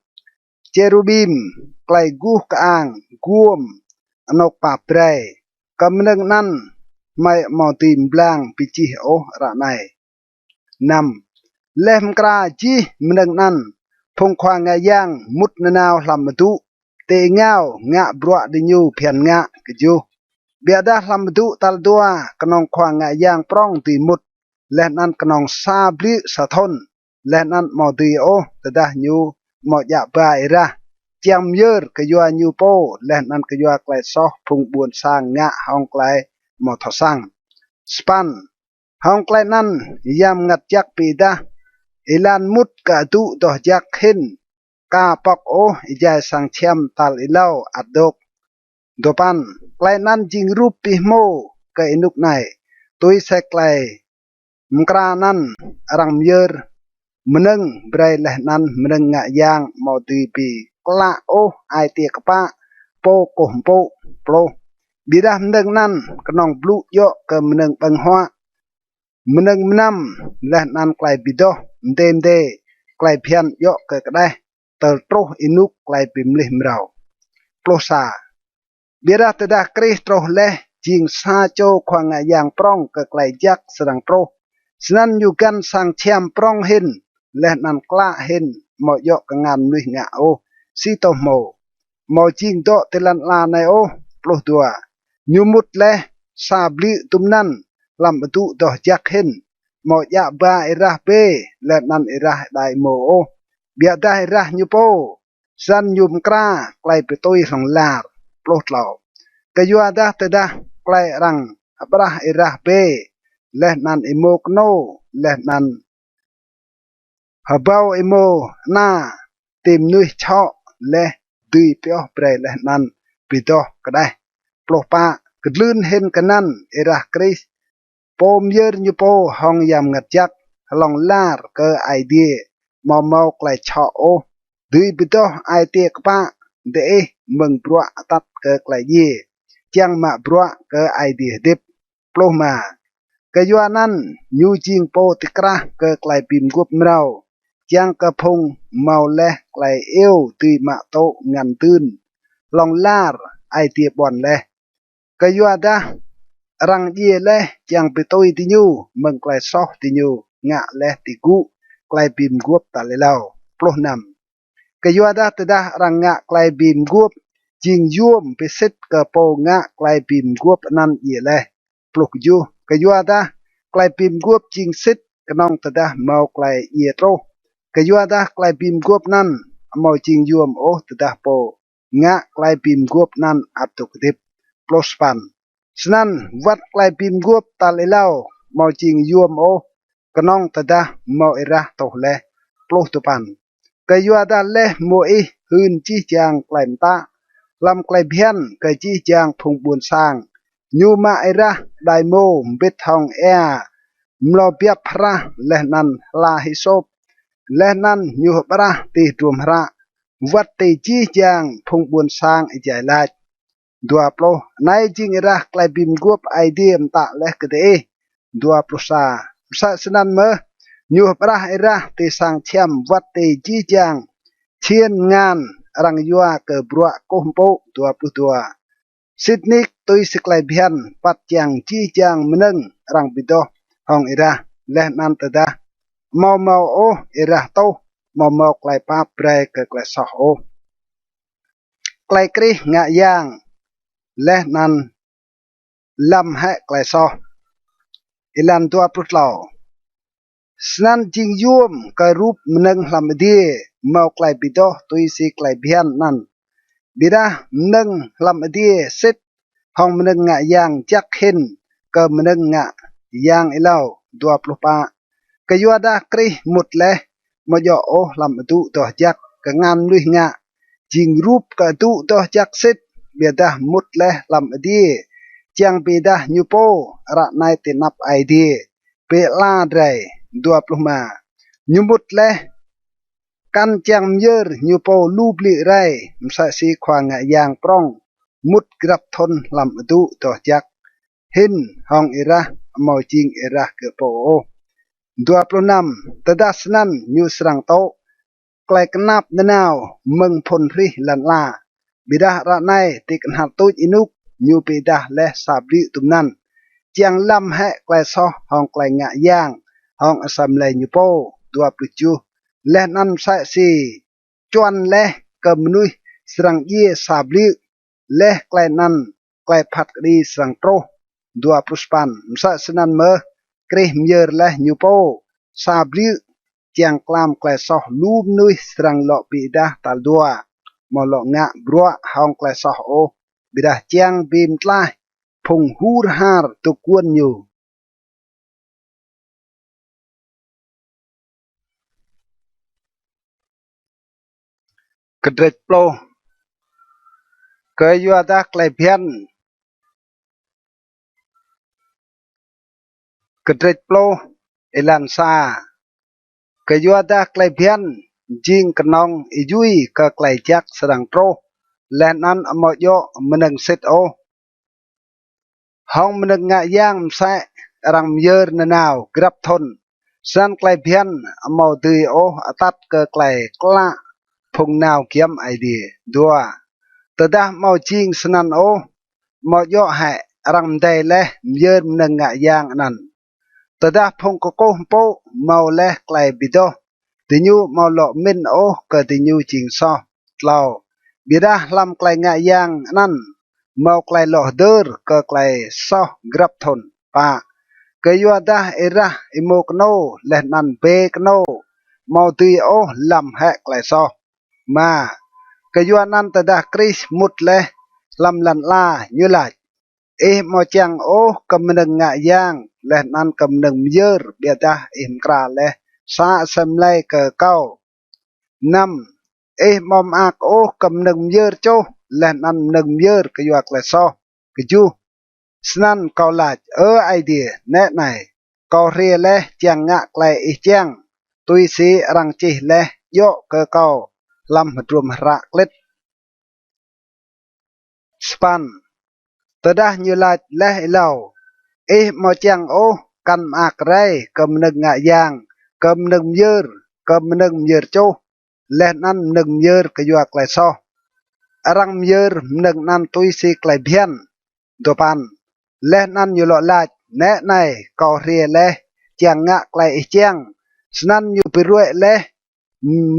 Speaker 1: เจรูบิมไกลกูกอ่างกวมอนกป่าเปรยกำนึงนั้นไม่มอติมบลางปิจิโอระไนนำเล่มกราจีมนึงนั้นพงควางงายังมุดนนาวลำตุเตงาวงะบรัวดิญูเพียนงะกจูเบียดาลำตุตัลดัวกนองควางงายังปรองตีมุดและนั้นกนองซาบลิสะทนและนั้นมอดีโอตะดาญูมอยะบายระเจียมเยอร์กยัวญูโปและนั้นกยัวไกลซอพุงบุญสร้างงะห้องไกลมอทอสังสปันห้องไกลนั้นยามงัดจักปีดาอิลันมุดกะดุดอจักเห็นกาปอกโออิจายสังเชียมตัลอิเลาอัดดกดปันไกลนั้นจิงรูปปิโมกะอินุกไนตุยเสไกลมกรานั้นรังเยอร์มนึงเบรเลนั้นมนึงงะยางมอตีปีกละโอไอเตียกปะโปโกมโปโปรบิดามนึงนั้นกนองบลูโยกะมนึงปังหัวมนึงมนำและนั้นไกลบิดอเดนเดไกลเพียนโยกะกะได้เติร์โตอินุกไกลปิมลิมเราโปรซาบิดาตดาคริสโตเลจิงซาโจควางงะยางปรองกะไกลจักสรังโตฉะนั้นอยู่กันสังเชียมปรองเห็นและนันกล้าเห็นหมอยกงานลุยงะโอซีโตโมหมอจิงโตเตลันลาในโอปลุกตัวยูมุดและซาบลิตุมนั้นลำตุดอจักเห็นหมอยะบาอิระเปและนันอิระไดโมโอเบียได้ระยูโปสันยุมกล้าไกลไปตุยของลาปลุกเหล่ากยัวดาเตดาไกลรัง ปราเอราเปเลนันอิโมกโนเลนันฮะเบาอิโมนาติมนุยชอเลดุยเปียวเปรเลนันปิโตก็ได้ปลอกปากระลื่นเห็นกันนั่นเอราคริสปมเยอร์ยูโปห้องยำงัดจักลองลาร์เกอไอเดียมอมเอาไกลชอโอดุยปิโตไอเตียกปะเดเมืองบัวตัดเกอไกลเย่จังมาบัวเกอไอเดียดิบปลอกมากะยัวนั้นยูจิงโปติกระเกอไกลปิมกุบเราจังกระพงเมาเลไกลเอวตุยมาโตงันตื่นลองลาร์ไอเตียบอนเลกะยัวดารังเย่เลจังไปโตยติญูเมืองไกลซอติญูงะเลติกุไกลปิมกุบตาเลเลาปลนำกะยัวดาตดารังงะไกลปิมกุบจิงยวมไปเซตกะโปงะไกลปิมกุบนันเย่เลปลุกยูกะยัวดาไกลปิมกุบจิงเซตกะนองตดาเมาไกลเยโตกะยัวดาไกลปิมกุบนั้นเมาจิงยวมโอตดาโปงะไกลปิมกุบนั้นอับตุกดิบปลสปันฉะนั้นวัดไกลปิมกุบตาเลเลาเมาจิงยวมโอกะนองตดาเมาเอระโตเลปลตุปันกะยัวดาเลโมอีหืนจีจางไกลมตาลำไกลเพียนกะจีจางพงบุญสร้างยูมาเอระไดโมบิดทองแอมลอเปียพระและนันลาฮิโซบและนันยูปราตีรวมระวัดตีจีจางพงบุญสร้างอิจายลาดัวโปรในจิงเอระไกลบิมกวบไอเดียมตะและกะเดดัวโปรซาสนันเมยูปราเอระตีสังเชียมวัดตีจีจางเชียนงานรังยัวเกบรัวโกมโปตัวปลุตัวสิดนิกตุยสกลายเบียนปัดยังจีจางมนึงรังบิดอห้องเอระและนันตดาเมาโอเอระโตเมาไกลป้าเปรย์เกไกลสอโอไกลกรีงะยางและนันลำให้ไกลซออิลันตัวปลุตเหล่าสนันจิงยวมกรูปมนึงลำดีเมาไกลบิดอตุยสิไกลเบียนนันบิดานึงลำดีสิทห้องมนึงงะยางจักเห็นก็มนึงงะยางอิเลาตัวปลุปากยัวดากรีมุดเลมยอโอลำตุตัวจักกงานลุยงะจิงรูปกะตุตัวจักสิทเบียดามุดเลลำดีจังเบียดาญูโประนายตินับไอเดียเปลาไดตัวปลุมาญูมุดเลกันจังเยอร์ญูโปลูบลิไรมสะสีควางะยางปรองมุดกรับทนลำตุตัวจักหินห้องเอระเมาจิงเอระเกโปดัวปลนำตดาสนันยูสรังโตไกลกนับนนาวเมืองพลริลันลาบิดาระไนติกหัดตุอินุกยูปิดาและสาบลิตุมนันจังลำให้ไกลซอห้องไกลงะย่างห้องอสัมเลยูโปดัวปลุจูและนันใส่สีจวนและกมนุยสรังเยสาบลิและไกลนันไกลพัดดีสรังโตดัวปลุสปันมสะสนันเมอกรีมเยอร์และยูโปซาบลิเจียงกลามไกลซอลูบนุยสรังหลอกบิดาตัลดัวมอลงะบรัวห้องไกลซอโอบิดาเจียงบีมตลายพงฮูรฮาร์ตุกวนอยู่กระเดกโปรเกยยัวดาไกลเพียนกระเดกโปรเอลันซากยัวดาไกลเพียนจิงกนองอิยุยกไกลจักสรังโตและนั้นอมโยมนึงเซตโอห้องมนึงงะย่างแสรังเยอร์นนาวกรับทนสันไกลเพียนอมตุยโออตัดเกไกลกล้าพงนาวเกียมไอเดียดัวตดาเมาจิงสนันโอมโยให้รังได้และเยอร์มนึงงะย่างนั้นตดาพงโกโกโปเมาและไกลบิดอติญูเมาหลอกมินโอก็ติญูจิงซอเล่าบิดาลำไกลงะยางนั้นเมาไกลหลอกเดอร์ก็ไกลซอกรับทนปะกยัวดาเอระอิโมกโนและนันเปกโนเมาตีโอลำแหไกลซอมากยัวนันตดากริสมุดและลำลันลายุลาย mò chang ô cầm nâng ngạ giang leh nan cầm nâng myer bia ta kra leh sa sem lay cờ cao năm mom ak ô cầm nâng myer cho leh nan nâng myer cái yuak leh so cái chu snan cao lạch idea nè này cao ria leh chang ngạ leh chang tui si rang chi leh yo cờ cao lam drum rak let span Tădah nyulat leh ilau mo chang ô kan ak rai cầm nâng ngạ giang cầm nâng myer cho leh nan nâng myer cái yuak leh so arang myer nâng nan tui si klai bian dopan leh nan nyulot lach nè này cao ria leh chang ngạ klai chang snan nyu pirue leh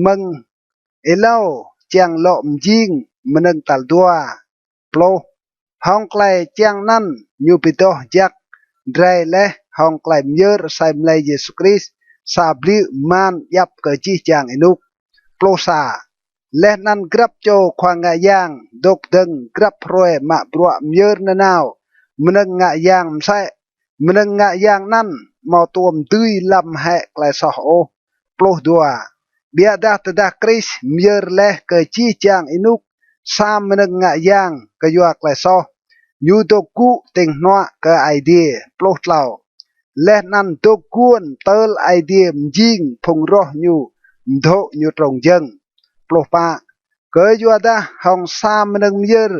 Speaker 1: meng ilau chang lo mjing meneng tal dua plo hong klai chang nan nyu pito jak drai leh hong klai myer sai mlai Yesus Christ sa bli man yap ke chi chang inuk plo sa leh nan grab cho khoang nga yang dok deng grab roe ma bro myer na naw meneng nga yang sai meneng nga yang nan mo tuom tui lam he klai so o plo dua bia dah tedah Chris myer leh ke chi chang inuk sa meneng nga yang ke yuak klai so nyu to ku ting noa ke idea plo tlau leh nan to kuon tel idea mjing phung roh nyu mtho nyu trong jeng plo pa ke yu da hong sa meneng myer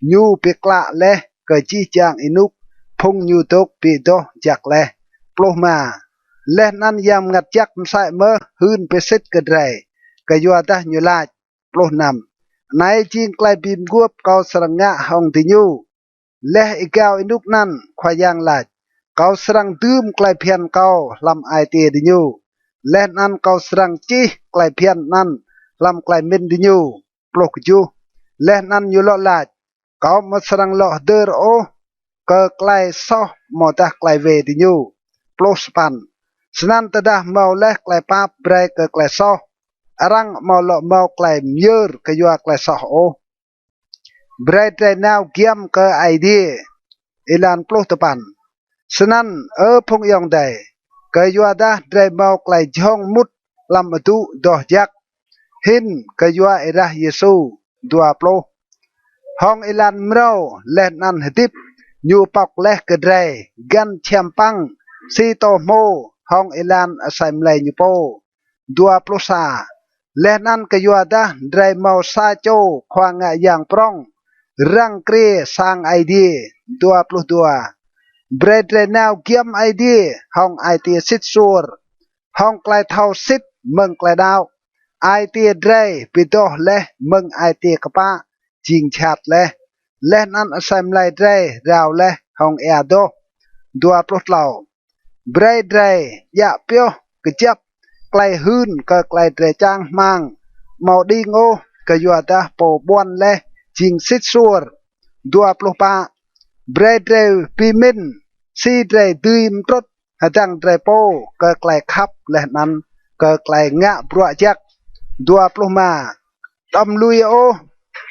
Speaker 1: nyu pikla leh ke chi chang inuk phung nyu tok pi do jak leh plo ma leh nan yam ngat jak msai mơ hun pe sit ke drai ke yu da nyu lach plo nam nai ching klai bim guop kau seranga hong ti nyu leh igao inuk nan khoyang lach kau serang tum klai phian kau lam ai ti di nyu leh nan kau serang chi klai phian nan lam klai min di nyu plok ju leh nan nyu lo lach kau ma serang lo der o ke klai so mo ta klai ve di nyu plos pan snan tadah mau leh klai pap brai ke klai so arang mau lo mau klai myer ke yua klai so o brai trai now kiam ke idea ilan plos tepan senan phong yong dai ke yua dah drai mau klai jong mut lam tu doh jak hin ke yua irah Yesu dua plo hong ilan mrau leh nan hetip nyu pak leh ke drai gan chiampang si to mo hong ilan asai mlai nyu po dua plo sa leh nan ke yua dah drai mau sa cho khoang yang prong rang kre sang idea dua plo dua bread now kiam idea hong idea sit sur hong klai thau sit meng klai dau idea drai pitoh leh meng idea kapa jing chat leh leh nan asam lai drai rau leh hong do dua plo lau bread drai ya pyo kejap klai hun ke klai drai chang mang mau đi ngô ke yuata po bon leh jing sit sur dua plo pa bread drai pimin si drai tuim trot hadang drai po ke klai khap leh nan ke klai ngạ bro jak dua plo ma tam lui o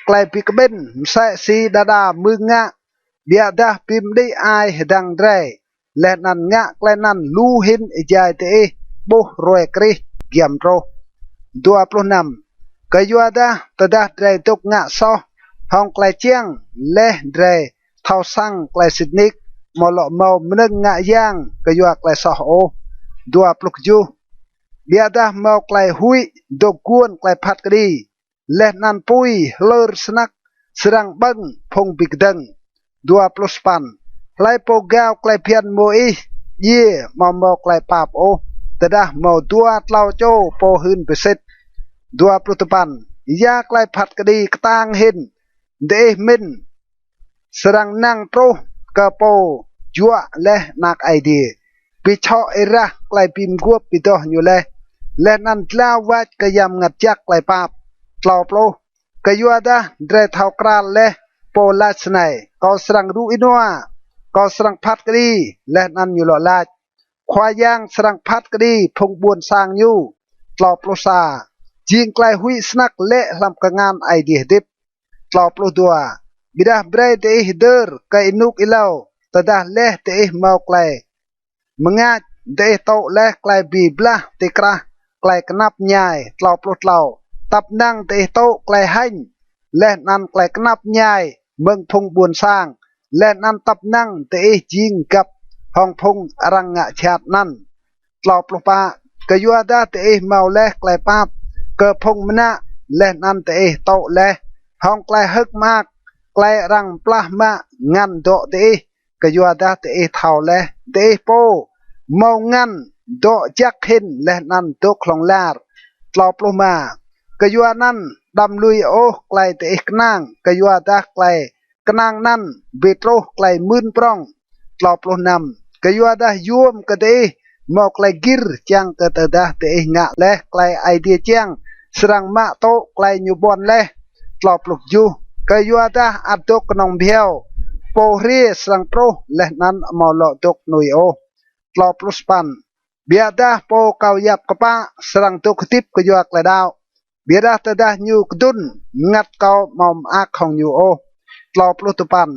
Speaker 1: klai pi keben sai si dada mương ngạ dia dah pim đi ai hadang drai leh nan ngạ klai nan lu hin ijai te bo roe kri giam ro dua plo nam ke yuada tadah drai tok ngạ so hong klai chiang leh drai thau sang klai sidnik mo lo mau meneng ngạ yang ke yuak klai so o dua plo ju bia dah mau klai hui do kuon klai phat kadi leh nan pui lur snak serang bang phong bigdeng dua plo span lai po gao klai pian mo ye mau klai pap o tadah mau dua tlau cho po hun beset dua plo tepan ya klai phat kadi ketang hin de min serang nang pro ke po jua leh nak idea pi cho era klai pim guop pi doh nyu leh nan tlau wat ke yam ngat jak klai pap tlau plo ke yuada dre thau kral leh po lach nai ko serang ru inwa ko serang phat kadi leh nan nyu lo lach khwa yang serang phat kadi phong buon sang nyu tlau plo sa jing klai hui snak le lam ka ngan idea dip tlau plo dua bidah bray te hider ka inuk ilau tadah leh te mau klai mengat te tau leh klai bi blah te krah klai kenap nyai tlau plut tlau tap nang te tau klai hanh leh nan klai kenap nyai meng phung buồn sang leh nan tap nang te jing gap hong phung rang ngạ chat nan tlau plut pa kayua da te mau leh klai pap ke phung mena leh nan te tau leh hong klai hức mak klai rang plah ma ngan do te kayua da te thau leh te po mau ngan do jak hin leh nan to klong lar tlau plu ma kayua nan dam lui o klai te knang kayua da klai knang nan betro klai mun prong tlau plu nam kayua da yum ke te mau klai gir chang ke te da te nga leh klai idea chang serang ma to klai nyubon leh tlau plu ju kayua da adok nong biao po ri serang pro leh nan mau lo dok nui o tlau plus pan biada po kau yap kapa serang tu ketip kejuak ledau biada tedah nyu kedun ngat kau mom ak hong nyu o tlau plus tu pan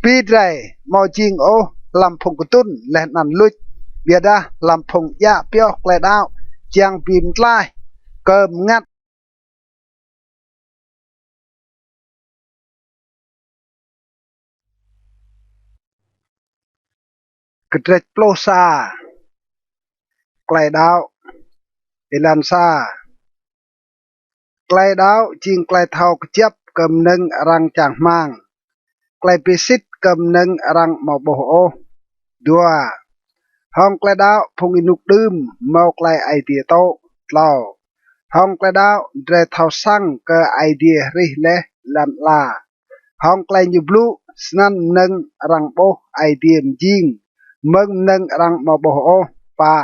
Speaker 1: pidrai mau jing o lampung ketun leh nan luch biada lampung ya pio ledau chiang pim tlai kem ngat kedret plosa klai dau ilan sa klai dau jing klai thau kejap kem neng rang chang mang klai pisit kem neng rang mau boh o dua hong klai dau phung inuk dum mau klai idea to tlau hong klai dau dre thau sang ke idea rih leh lan la hong klai nyu blu snan neng rang boh idea jing meng neng rang mau boh o pa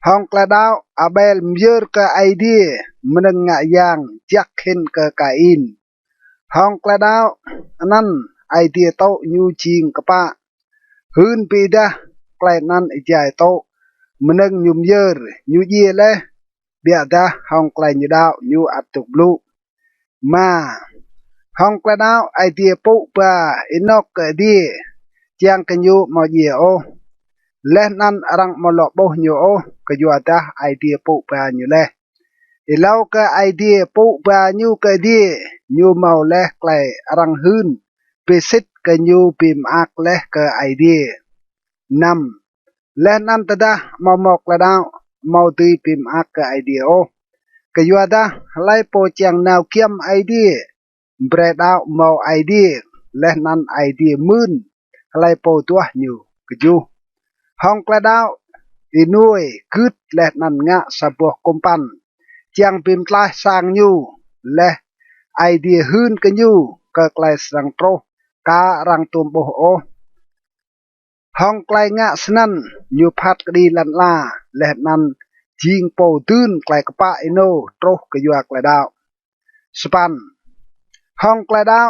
Speaker 1: hong klai dau abel myer ke idea meneng ngak yang jak hin ke kain hong klai dau nan idea to nyu jing kapa hun pida klai nan ijai to meneng nyu myer nyu ye leh biada hong klai nyu dau nyu atuk blu ma hong klai dau idea pu pa inok ke di chiang ke nyu mo ye o leh nan rang mo lo boh nyu o ke yu ada idea pu pa nyu leh ilau ke idea pu pa nyu ke di nyu mau leh klai rang hun pisit ke nyu pim ak leh ke idea năm leh nan tada mau mok la dau mau tui pim ak ke idea o ke yu ada lai po chiang nau kiam idea bre dau mau idea leh nan idea mun lai po tuah nyu ke ju hong klai dau inui küt leh nan nga sabuh kumpan chiang pim tlah sang nyu leh idea hun ke nyu ke klai sang pro ka rang tum boh o hong klai nga snan nyu phat kedi lan la leh nan jing po tun klai kapa ino troh ke yu klai dau span hong klai dau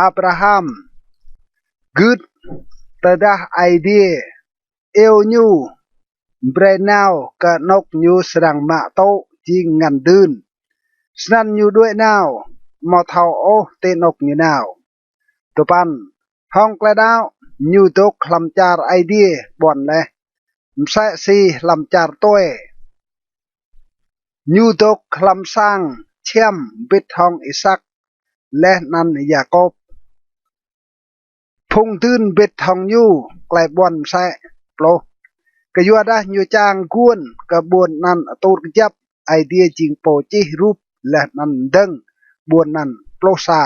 Speaker 1: Abraham good tedah idea yêu nyu bre now ke nok nyu serang ma to jing ngan dun snan nyu duai now mo thau o te nok nyu now tupan hong klai dau nyu tok lam char idea bon leh msa si lam char toe nyu tok lam sang chiam bit hong Isaac leh nan Jacob phung tun bit hong nyu klai bon msa plo ke yu ada nyu chang kuon ke buon nan tur kejap idea jing po chi rup leh nan deng buon nan plosa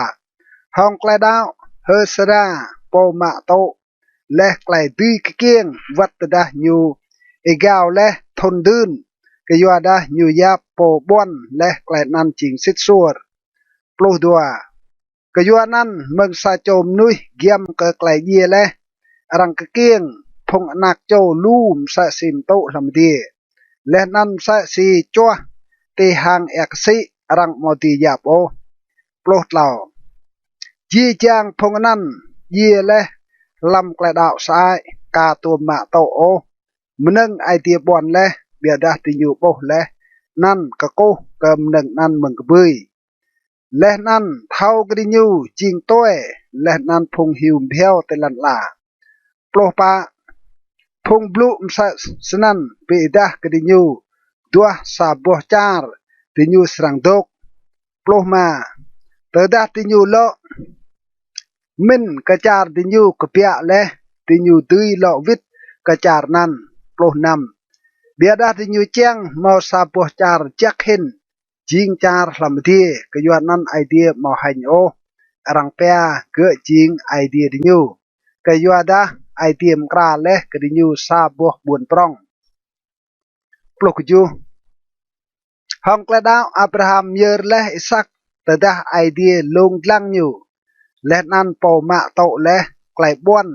Speaker 1: hong klai dau hơi sra po ma to leh klai tui kieng wat dah nyu egao leh thon dun ke yu ada nyu ya po bon leh klai nan jing sit sur plo dua ke yu nan meng sa chom nui giam ke klai ye leh rang kieng phong nak châu lum sa sim to lam die leh nan sa si chua te hang ek si rang mo ti yap o plot lao ji chang phong nan ye leh lam klai dau sai ka tu ma to o meneng ai ti bon leh bia dah ti yu bo leh nan ka ko kem neng nan meng bui leh nan thau kri nyu jing toe และนันพงหิวเพียวเตลันลาโปรปาพงบลูมสนันเปดะกดิญูตัวสาบวจาร์ติญูสรังดกโปรมาเตดะติญูโลมินกระจาร์ติญูกเปียและติญูตุยโลวิทกระจาร์นันโปรนำเบียดาติญูเจียงมาสาบวจาร์จักเห็นจิงจาร์ลำทีกยวนนั้นไอเดียมาหันโอรังเปียเกจิงไอเดียติญูกยวดาไอเดียมกราเลกดิญูซาบวบุญปรองปลุกจูฮองกระดาวอับราฮัมเยอร์และอิสักแต่ดาไอเดียลงลังอยู่และนันปอมาโตและไกลบ้วน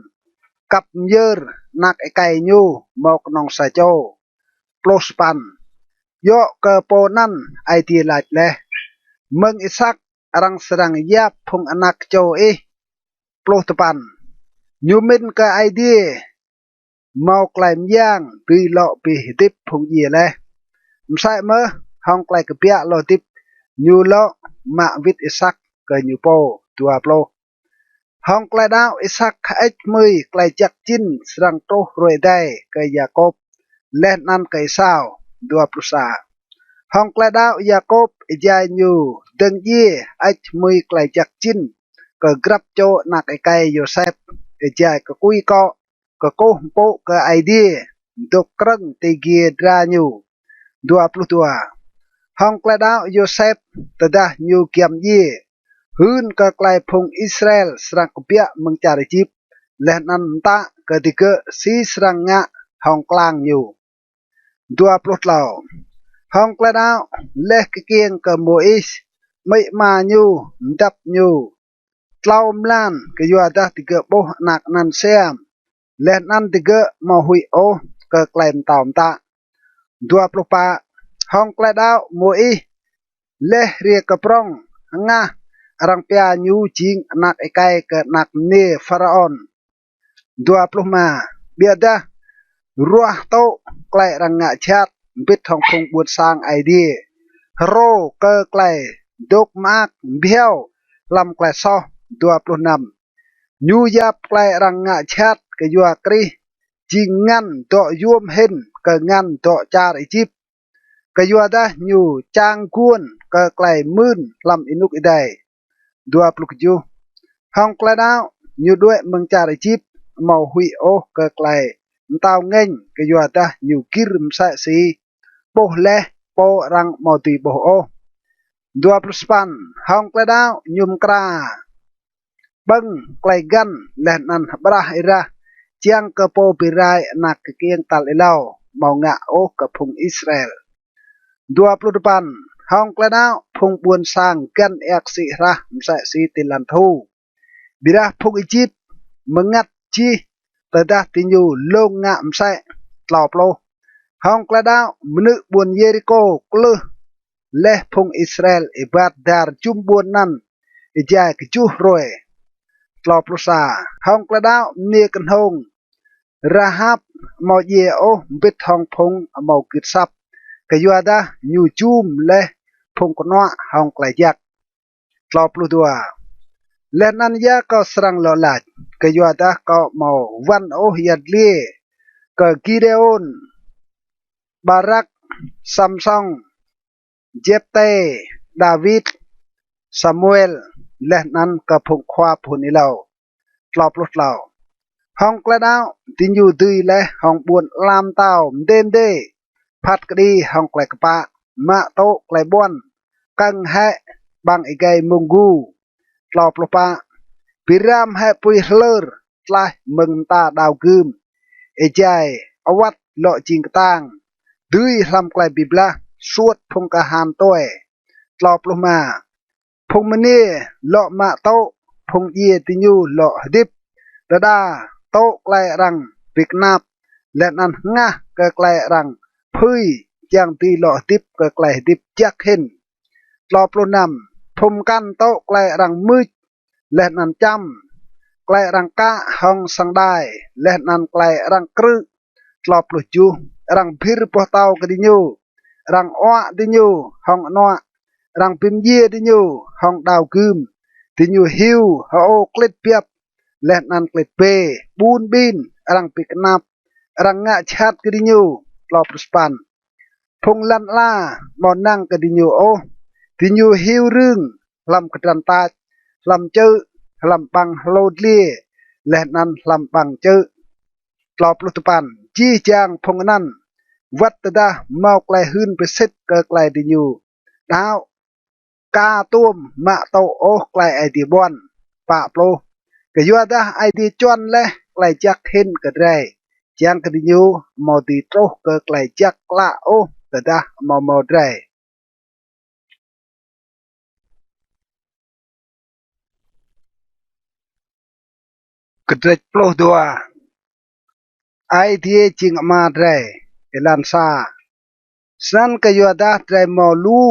Speaker 1: กับเยอร์นักไก่ยูมอกนองสะโจปลุสปันโยเกโปนันไอเดียหลักและเมืองอิสักรังสรังยับพงอนักโจเอปลุตปันยูมินกับไอเดียมากลายย่างปีหล่อปีติบพงเยี่ยเลยไม่ใช่เมื่อห้องไกลกับเปียหล่อติบยูหล่อมาวิดอิสักกับยูโปตัวโปรห้องไกลดาวอิสักเอ็ดมือไกลจักจินสรังโตรวยได้กับยาโคบและนันกับสาวตัวปรุษาห้องไกลดาวยาโคบอิจายยูดึงยี่เอ็ดมือไกลจักจินกับกรับโจนักไก่โยเซฟใจก็คุยก็โก้โปก็ไอเดียดกครั้งตีเกียดราญู20ตัวห้องกระดาวโยเซฟตะดาญูเกียมยี่หืนก็ไกลพงอิสราเอลสรังกเปียมังจาริจิบและนันตะก็ติกสีสรังงะห้องกลางญู20เหล่าห้องกระดาวเล็กเกียงก็โมอิสไม่มาญูดับญูเล่ามล้านก็อยู่ada tiga boh anak nan seamและนั้นติกมาหุยโอก็ไกลมตามตา24ห้องไกลดาวโมอีเลเรียกกระปรองงารังเปียญูจิงนักไก่ก็นักเนฟาราออน25เบียดารัวโตไกลรังงะชัดบิดทองพงบุญสร้างไอเดียโรก็ไกลดกมากเบี้ยวลำไกลซอ26ยูยับไกลรังงะชัดก็ยัวกรีจิงงันโตยวมเห็นก็งันโตจาริจิบก็ยัวดายูจางกวนก็ไกลมื่นลำอินุกอิได้27ห้องไกลดาวยูด้วยเมืองจาริจิบมาหุยโอก็ไกลเต้าเง่งก็ยัวดายูกิรมใส่สีโปเลโปรังมาตีโปโอ29ห้องไกลดาวยุมกราบังไกลกันและนันบราอิระเจียงกระโปปิรายนักเกียงตัลเลาเมางะโอกระพงอิสราเอล28ห้องกระดาวพงบวนสร้างกันเอกสิระมใส่สีติลันทูบิระพงอียิปต์มังัดจีตดาตินยูลงงะมใส่ตลอปโลห้องกระดาวมนึกบวนเยริโกกลือและพงอิสราเอลอิบาดดาร์จุมบวนนั้นอิจายกจูรวยตลอปลุษาห้องกระดาวเนียกันหงระหับมอเยโอบิดทองพงมอกิดซับกยัวดายูจูมและพงกนัวห้องไกลยักตลอปลุตัวและนันยาก็สรังหล่อหลัดกยัวดาก็มอวันโอยัดเลียก็กิเดโอนบารักซัมซองเจฟเตดาวิดซามูเอลและนั้นก็พงควาพุนิเลาตลอปลุเราห้องกระดาวตินยูดุยและห้องบวนลามเต้าเดมเดพัดกดีห้องไกลกปะมาโตไกลบวนกังแหบางอีกไกมุงกูตลอปลุปะปิรามแหปุยเลอร์ทลายมึงตาดาวกึมเอใจอวัดเลาะจิงกตางดุยลำไกลบิบละสวดพงกะหามต้วยตลอปลุมาพงมณีเลาะมาโตพงเยติญูเลาะดิบระดาโตไกลรังปิกนับและนั้นงะก็ไกลรังพุยจางตีเลาะดิบก็ไกลดิบจักเห็นตลอปลุนำพมกันโตไกลรังมืดและนั้นจำไกลรังกะห้องสังได้และนั้นไกลรังกรึตลอปลุจูรังพิรปะเตากดิญูรังอ้อดิญูห้องนัวรังพิมเยดิญูห้องดาวกึม ti nyu hiu ho klit piap leh nan klit pe bun bin rang piknap rang ngak chat ke dinyu lo perspan phung lan la mo nang ke dinyu ti nyu hiu rương lam kedran ta lam chư lam bang lo lie leh nan lam bang chư lo perspan chi chang phung nanวัดตาเมาไกลหืนไปเซ็ตเกิดไกลดิยูดาวกาตุ้มมาโตโอไกลไอเดียบอนปะโปรก็ยัวดาไอเดียจวนเลยไกลจักเห็นก็ได้จางกดิยูมอดีโตเกิดไกลจักละโอก็ได้มอได้ก็ได้โปรดัวไอเดียจริงมาได้เอลันซาสันก็ยัวดาได้มอลู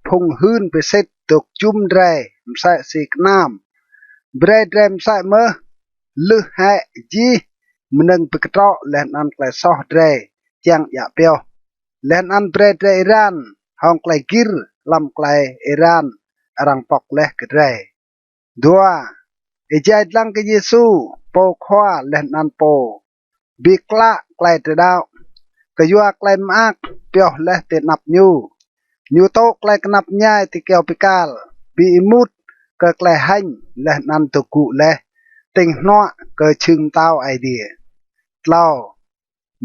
Speaker 1: พงหืนไปเซ็ตตกจุ่มได้มใส่สีน้ำเบรดเรมใส่เมื่อลือให้จีมันนึงไปกระโตแลนอันไกลซอดได้จังอย่าเปียวแลนอันเบรดอิรานห้องไกลกิรลำไกลอิรานรังปอกเล็กก็ได้ดัวไอใจลังกเยซูโปขวาแลนอันโปบิกละไกลตะดาวก็ยัวไกลมากเปียวและเตนับยูโตไกลกนับง่ายที่เกี่ยวปิกาลบีมุดก็ไกลหันและนันตุกุและติงนัวก็ชึงเต้าไอเดียเล่า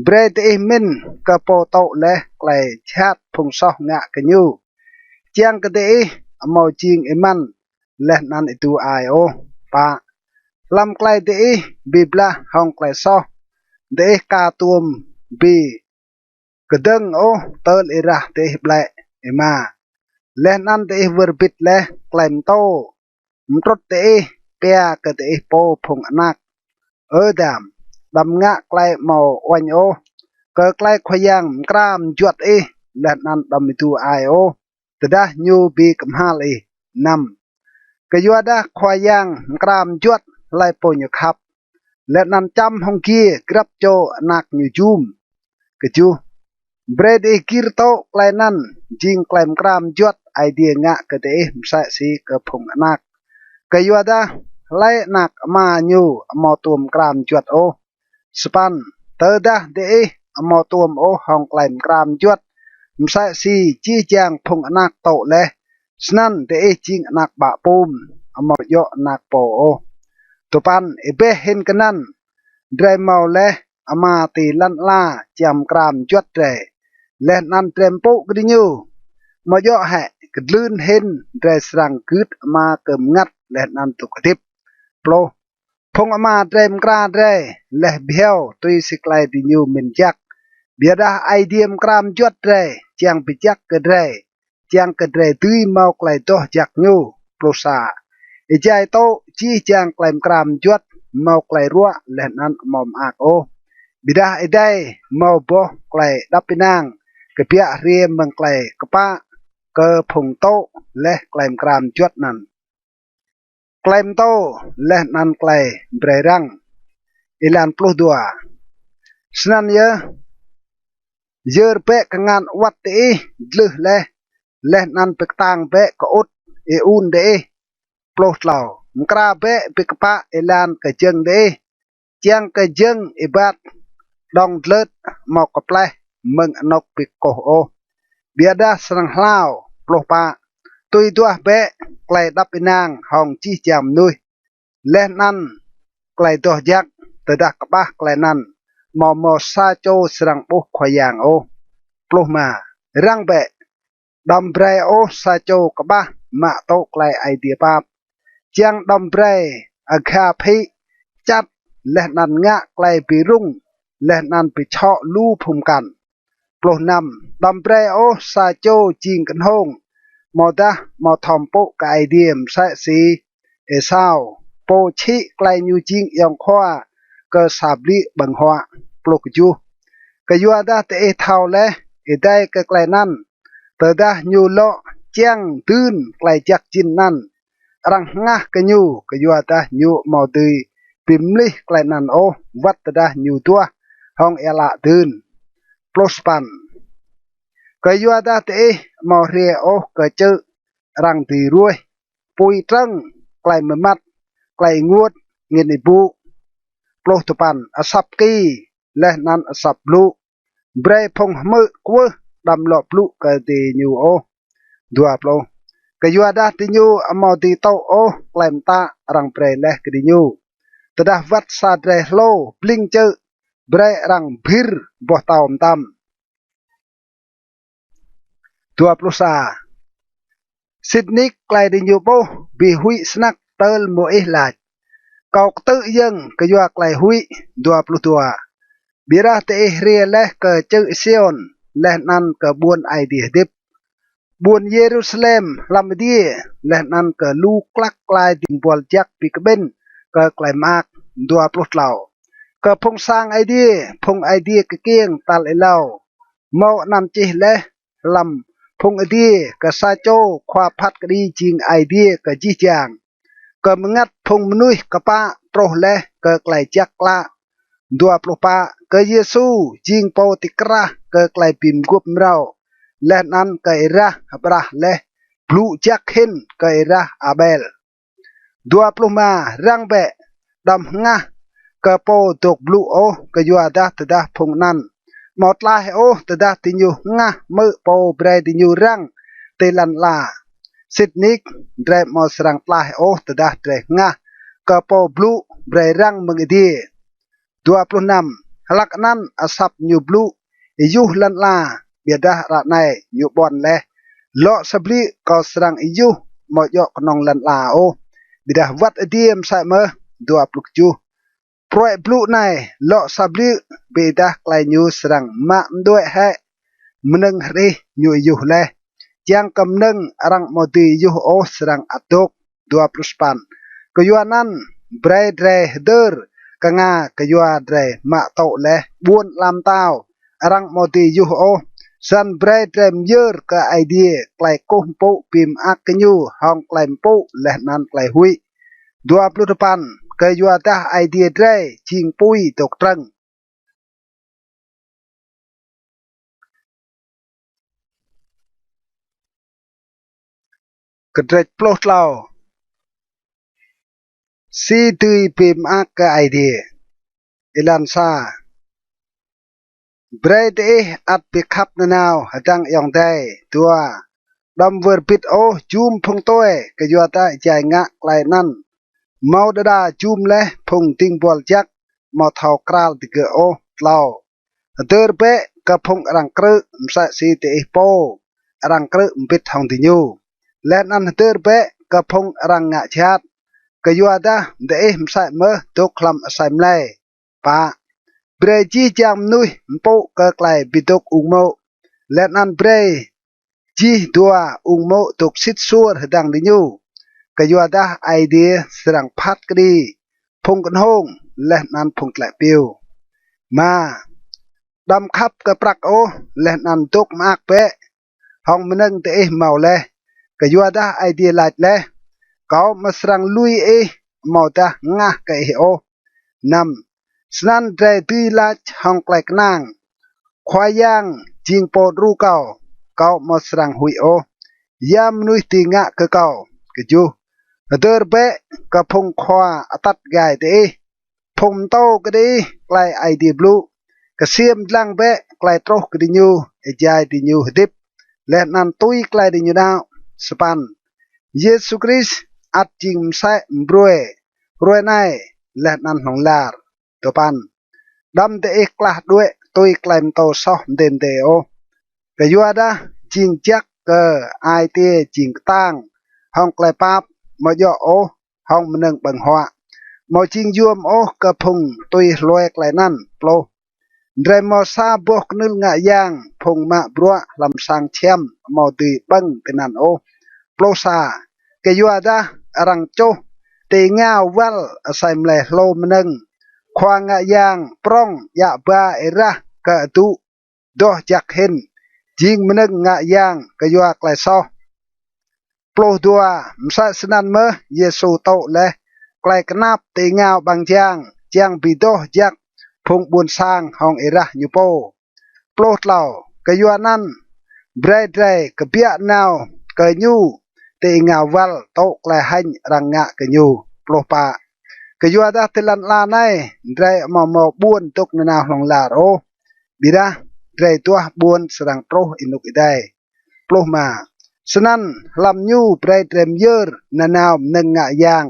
Speaker 1: เบรดเอมินก็โปโตและไกลชาติพงซอกงะกันยูเจียงก็ได้มอจิงเอมันและนันตัวไอโอปะลำไกลได้บีบละห้องไกลซอกได้กาตัวมบีก็ดึงโอเติร์อิระได้เบลเอมาเล่นอันเตะเวอร์บิดเล่แกลมโตมรถเตะเปียกเตะโปพงอนักดำงะไกลหมอวันโอเกิดไกลขยังกรามจวดเล่นอันดำมิตูไอโอแต่ดายูบีกมฮาลนำก็ยัวดาขยังกรามจวดไล่ปนอยู่ครับเล่นอันจำหงกีกรับโจนักอยู่จุมก็จูเบรดกิรโตไกลนั้นจิงไกลมกรามจวดไอเดียงะก็ได้มใส่สีกับพงนักก็ยัวดาไล่นักมาอยู่มอตัวมกรามจวดโอสปันเตอดาเดมอตัวมโอห้องไกลมกรามจวดมใส่สีจีจางพงนักโตเลยสนั่นเดจิงนักบะปูมมอโยนักโปโอตัวปันเอเบเห็นกันนั้นไดรเมาเลยมาตีลันลาจำกรามจวดเรเล่นอันเตรมโปกดิญูมาย่อแหกกลืนเห็นได้สรังกึดมาเกิมงัดเล่นอันตุกทิบโปรพงมาเตรมกราดเรเล่เบียวตุยสิกไลดิญูมินจักเบียดาไอเดียมกรามจวดเรเจียงปิจักกระเรเจียงกระเรตุยเมาไกลโตจักญูโปรซาไอใจโตจีเจียงไกลมกรามจวดเมาไกลรัวเล่นอันมอมอากโอบิดาไอได้เมาโบไกลดับปินางกระเปียเรียมบังไกลกระป้าเกอผงโตและไกลมกรามจวดนั้นไกลมโตและนันไกลเบรรังอิลันปลุดัวสนันเยอะเปะกงานวัดตีลึและนันเปกตางเปะกอุดอุนเดปลุเหล่ามกราเปะเปกป้าอิลันกะจึงเดเจียงกะจึงอิบัดดองเลิดหมอกกะเปลมึงนกปิกโกโอเบียดาสนังลาวปลุปะตุยตัวเบะไกลดับอินางห้องจีจามนุยเล่นนั่นไกลตัวยักตะดักบ้าไกลนั่นมอซาโจสรังปุขยางโอปลุมารังเบะดอมเบรโอซาโจกบ้ามาโตไกลไอเดียปาบจังดอมเบรอาคาพิจัดเล่นนั่นงะไกลปีรุ่งเล่นนั่นไปเชาะลู่พุมกันโปรนำดำเปรโอซาโจจิงกันฮงมอดามอทอมโปกไอเดียมใส่สีเอซาวโปชิไกลยูจิงยองขวาก็สาบลิบังหัวปลุกจูก็ยัวดาเตเท่าและเอได้ก็ไกลนั่นเตอดายูโลเจียงตื่นไกลจักจินนั่นรังงะก็ยัวดายูมอดีปิมลิไกลนั่นโอวัดดายูตัวห้องเอลาตื่นปลุสปันก็ยัวดาเตมอเรียโอก็เจอรังตีรวยปุยตรัง ไกลเมื่อมัดไกลงวดเงินในบุโปรตุปันอสับกีและนั้นอสับลุเบรพงมือกวดำหลบลุกตีนิวโอดัวโปรกยัวดาตินิวอมอตีโตโอไกลมตารังเปรเลกดินิวตดาวัดซาเดรโลบลิงเจอเบรรังพิรบ่ตามตามดัวโปรซาซิดนิกไกลดินิวโบบิหุยสนักเตลโมเอลาดกอกตื้อยังกยัวไกลหุยดัวโปรตัวบิราเตเรียเลกเจอเซียนและนั้นกบวนไอเดียดิบบุญเยรูซาเล็มลำดีและนั้นก็ลูกคลักกลายดินบอลจักปีกเบนก็กลายมากดัวปลุกเหล่าก็พงสร้างไอเดียพงไอเดียก็เกี่ยงตัลไอเหล่าเมานันจิและลำพงไอเดียก็ซาโจความพัดก็ดีจริงไอเดียก็จีจางก็มึงัดพงมนุยกะปะโปรและก็กลายจักละดัวปลุกปะก็เยซูจิงโปติกระก็กลายปิมกุบเราและนั้นก็อิระอับราและพลูจักเห็นก็อิระอาเบลดัวปลุมารังเบะดำงะก็โปตกบลูโอก็ยัวดาตดาพงนั้นหมดลายโอตดาติญูงะมือโปเบรดิญูรังเตลันลาสิดนิกเดรมอสรังลายโอตดาเดรงะก็โปบลูเบรรังมึงดีดัวปลุนำหลักนั้นอาศับญูบลูยูลันลาเบียดาระในอยู่บอนและเลาะสบลีก็สรังอิยูมอยอกนองลันลาโอบิดาวัดเดียมใส่เมื่อดัวปลุกจูโปรยบลูในเลาะสบลีบิดาไกลยูสรังมาด้วยให้มนึงรียูยูและยังกำนึงรังมดียูโอสรังอัตกดัวปลุสปันก็ยัวนั้นเบรดเรเดอร์กังาก็ยัวเดรมาโตและบุญลำเต้ารังมดียูโอสันเบรดเรมเยอร์ก็ไอเดียไกลกุมปุปิมอักยูห้องไกลปุและนั้นไกลหุยดัวปลุตปันก็ยัวตาไอเดียเดรจิงปุยตกตรังกระเดปลุตเหล่าซีตุยปิมอักก็ไอเดียอิลันซาเบรดอัดปิคับนนาวดังยองได้ตัวดำเวอร์ปิดโอจูมพงตัวก็ยัวตาใจงะไกลนั้นเมาดาจูมและพงติงบอลจักมาเท่ากราลติเกโอเหล่าเตอร์เปะกับพงรังกรึมใส่ซีเตอโปรังกรึมปิดทองติญูและนั้นเตอร์เปะกับพงรังงะชาดก็ยัวตาเดมใส่เมื่อตกคลำใส่เลยปะเบรจีจามนุยมโปก็ไกลบิดกอุงโมและนั้นเบรจีตัวอุงโมตกสิทธิ์สัวดังดิญูก็ยัวดาไอเดียสรังพัดกดีพงกันหงและนั้นพงแกลปิวมาดำคับกับปรักโอและนั้นตกมากเปะห้องมันนึงเตะเมาเลยก็ยัวดาไอเดียหลายเลยเขามาสรังลุยเมาตางะกะโอนำสนันเตะตุยลาห้องแกลกนางควายย่างจิงโปดรูเขามาสรังหุยโอยามนุยติงะกะเขากะจูเดอร์เบะกับพงควาตัดกายเตะพงโตก็ดีไกลไอเดียบลูกระเสียมลังเบะไกลโตก็ดีนูไอใจดีนูดิบและนันตุยไกลดีนูดาวสปันเยซูคริสต์อัดจิงใส่บรวยรวยในและนันหงลาร์ตัวปันดำเตะกลาด้วยตุยไกลมโตซอเดนเตโอกะยัวดาจิงจักเกอไอเตจิงตั้งห้องไกลปับมายโอห้องมันนึงบังหัวมอจิงยวมโอกระพงตุยลอยไกลนั่นโปรเรมอซาบกนึงงะยางพงมาบรัวลำสังเชมมอตีบังเป็นนันโอโปรซาเกยัวดารังโจเตงาวัลใส่เลโลมันนึงควางงะยางปร้องยะบาเอระกะตุดอจักเห็นจิงมันนึงงะยางเกยัวไกลซอโปรดัวมสัสนันเมเยซูโตและไกลกนับเตงาวบางจางบิโดยักพงบุญสร้างห้องเอระยูโปโปรดเหล่ากยัวนั้นเบรดเรกเบียนาวกยูเต te ngawal to klai hany ranga kenyu ploh pa keyu ada telan la nai drai mau buon tok na hlong lar o bira drai tuah buon serang proh inuk idai ploh ma senan lam nyu brai drem yer nanau neng nga yang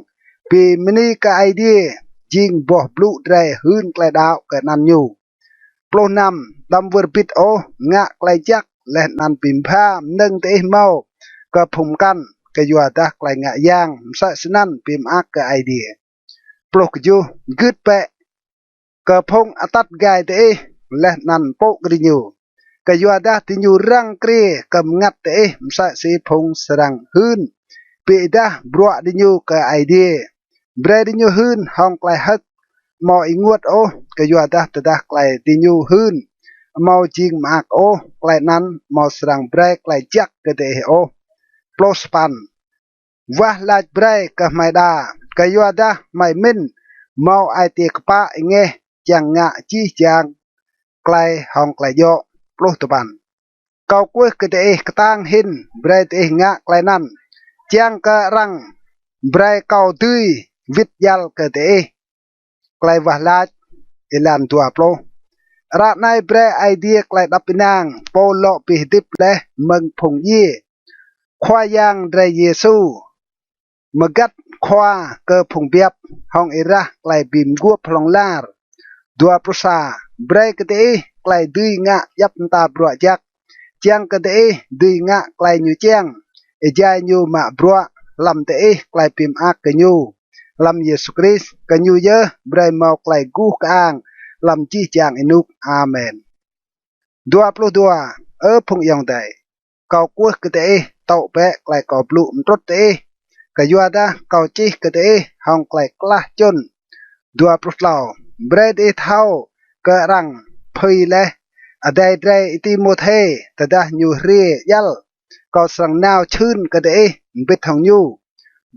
Speaker 1: pi mini ka idea jing boh blu drai hun klai dau ka nan nyu ploh nam dam wer bit o nga klai jak leh nan pim pha neng te mau ka phum kan ka yua ta klai nga yang sa senan pim ak ka idea ploh ju gứt pe ka phong atat gai te leh nan po grinyu ka yua da ti nyu rang kre kam ngat te sa si phong serang hun pi da bro di nyu ka idea bre di nyu hun hong klai hak mo inguat o ka yua da ta da klai ti nyu hun mau jing mak o klai nan mau serang bre klai jak ke te o plos pan wah lach bre ka mai da ka yua da mai min mau ai ti kpa nge chang nga chi chang klai hong klai yo plos tu pan kau kuih ke te ketang hin bre te nga klai nan chang ka rang bre kau tui vit yal ke te klai wah lach ilan tua plo ra nai bre idea klai dapinang polo pi dip leh meng phung ye khoa yang dre yesu magat khoa ke phung biap hong ira klai bim guop plong lar dua prosa bre ke te klai dui nga yap ta bro jak chang ke te dui nga klai nyu chang e jai nyu ma bro lam te klai pim ak ke nyu lam yesu kris ke nyu ye bre mau klai gu kaang lam chi chang inuk amen 22 phung yong dai kau kuih ke te tau pe klai kau blu mtrot te ka yua da kau chi ke te hong klai klah chun 20 bre de thau ka rang phui le adai drai timothe ta da nyu ri yal kau sang nao chun ke te bit hong nyu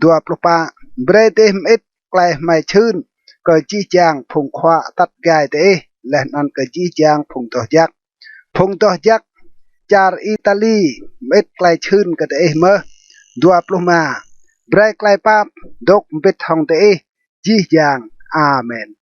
Speaker 1: 23 bre de mit klai mai chun ka chi chang phung khwa tat gai te le nan ka chi chang phung to jak char Italy mit klai chun ka te mơ 25 bre klai pap dok bit hong te chi chang amen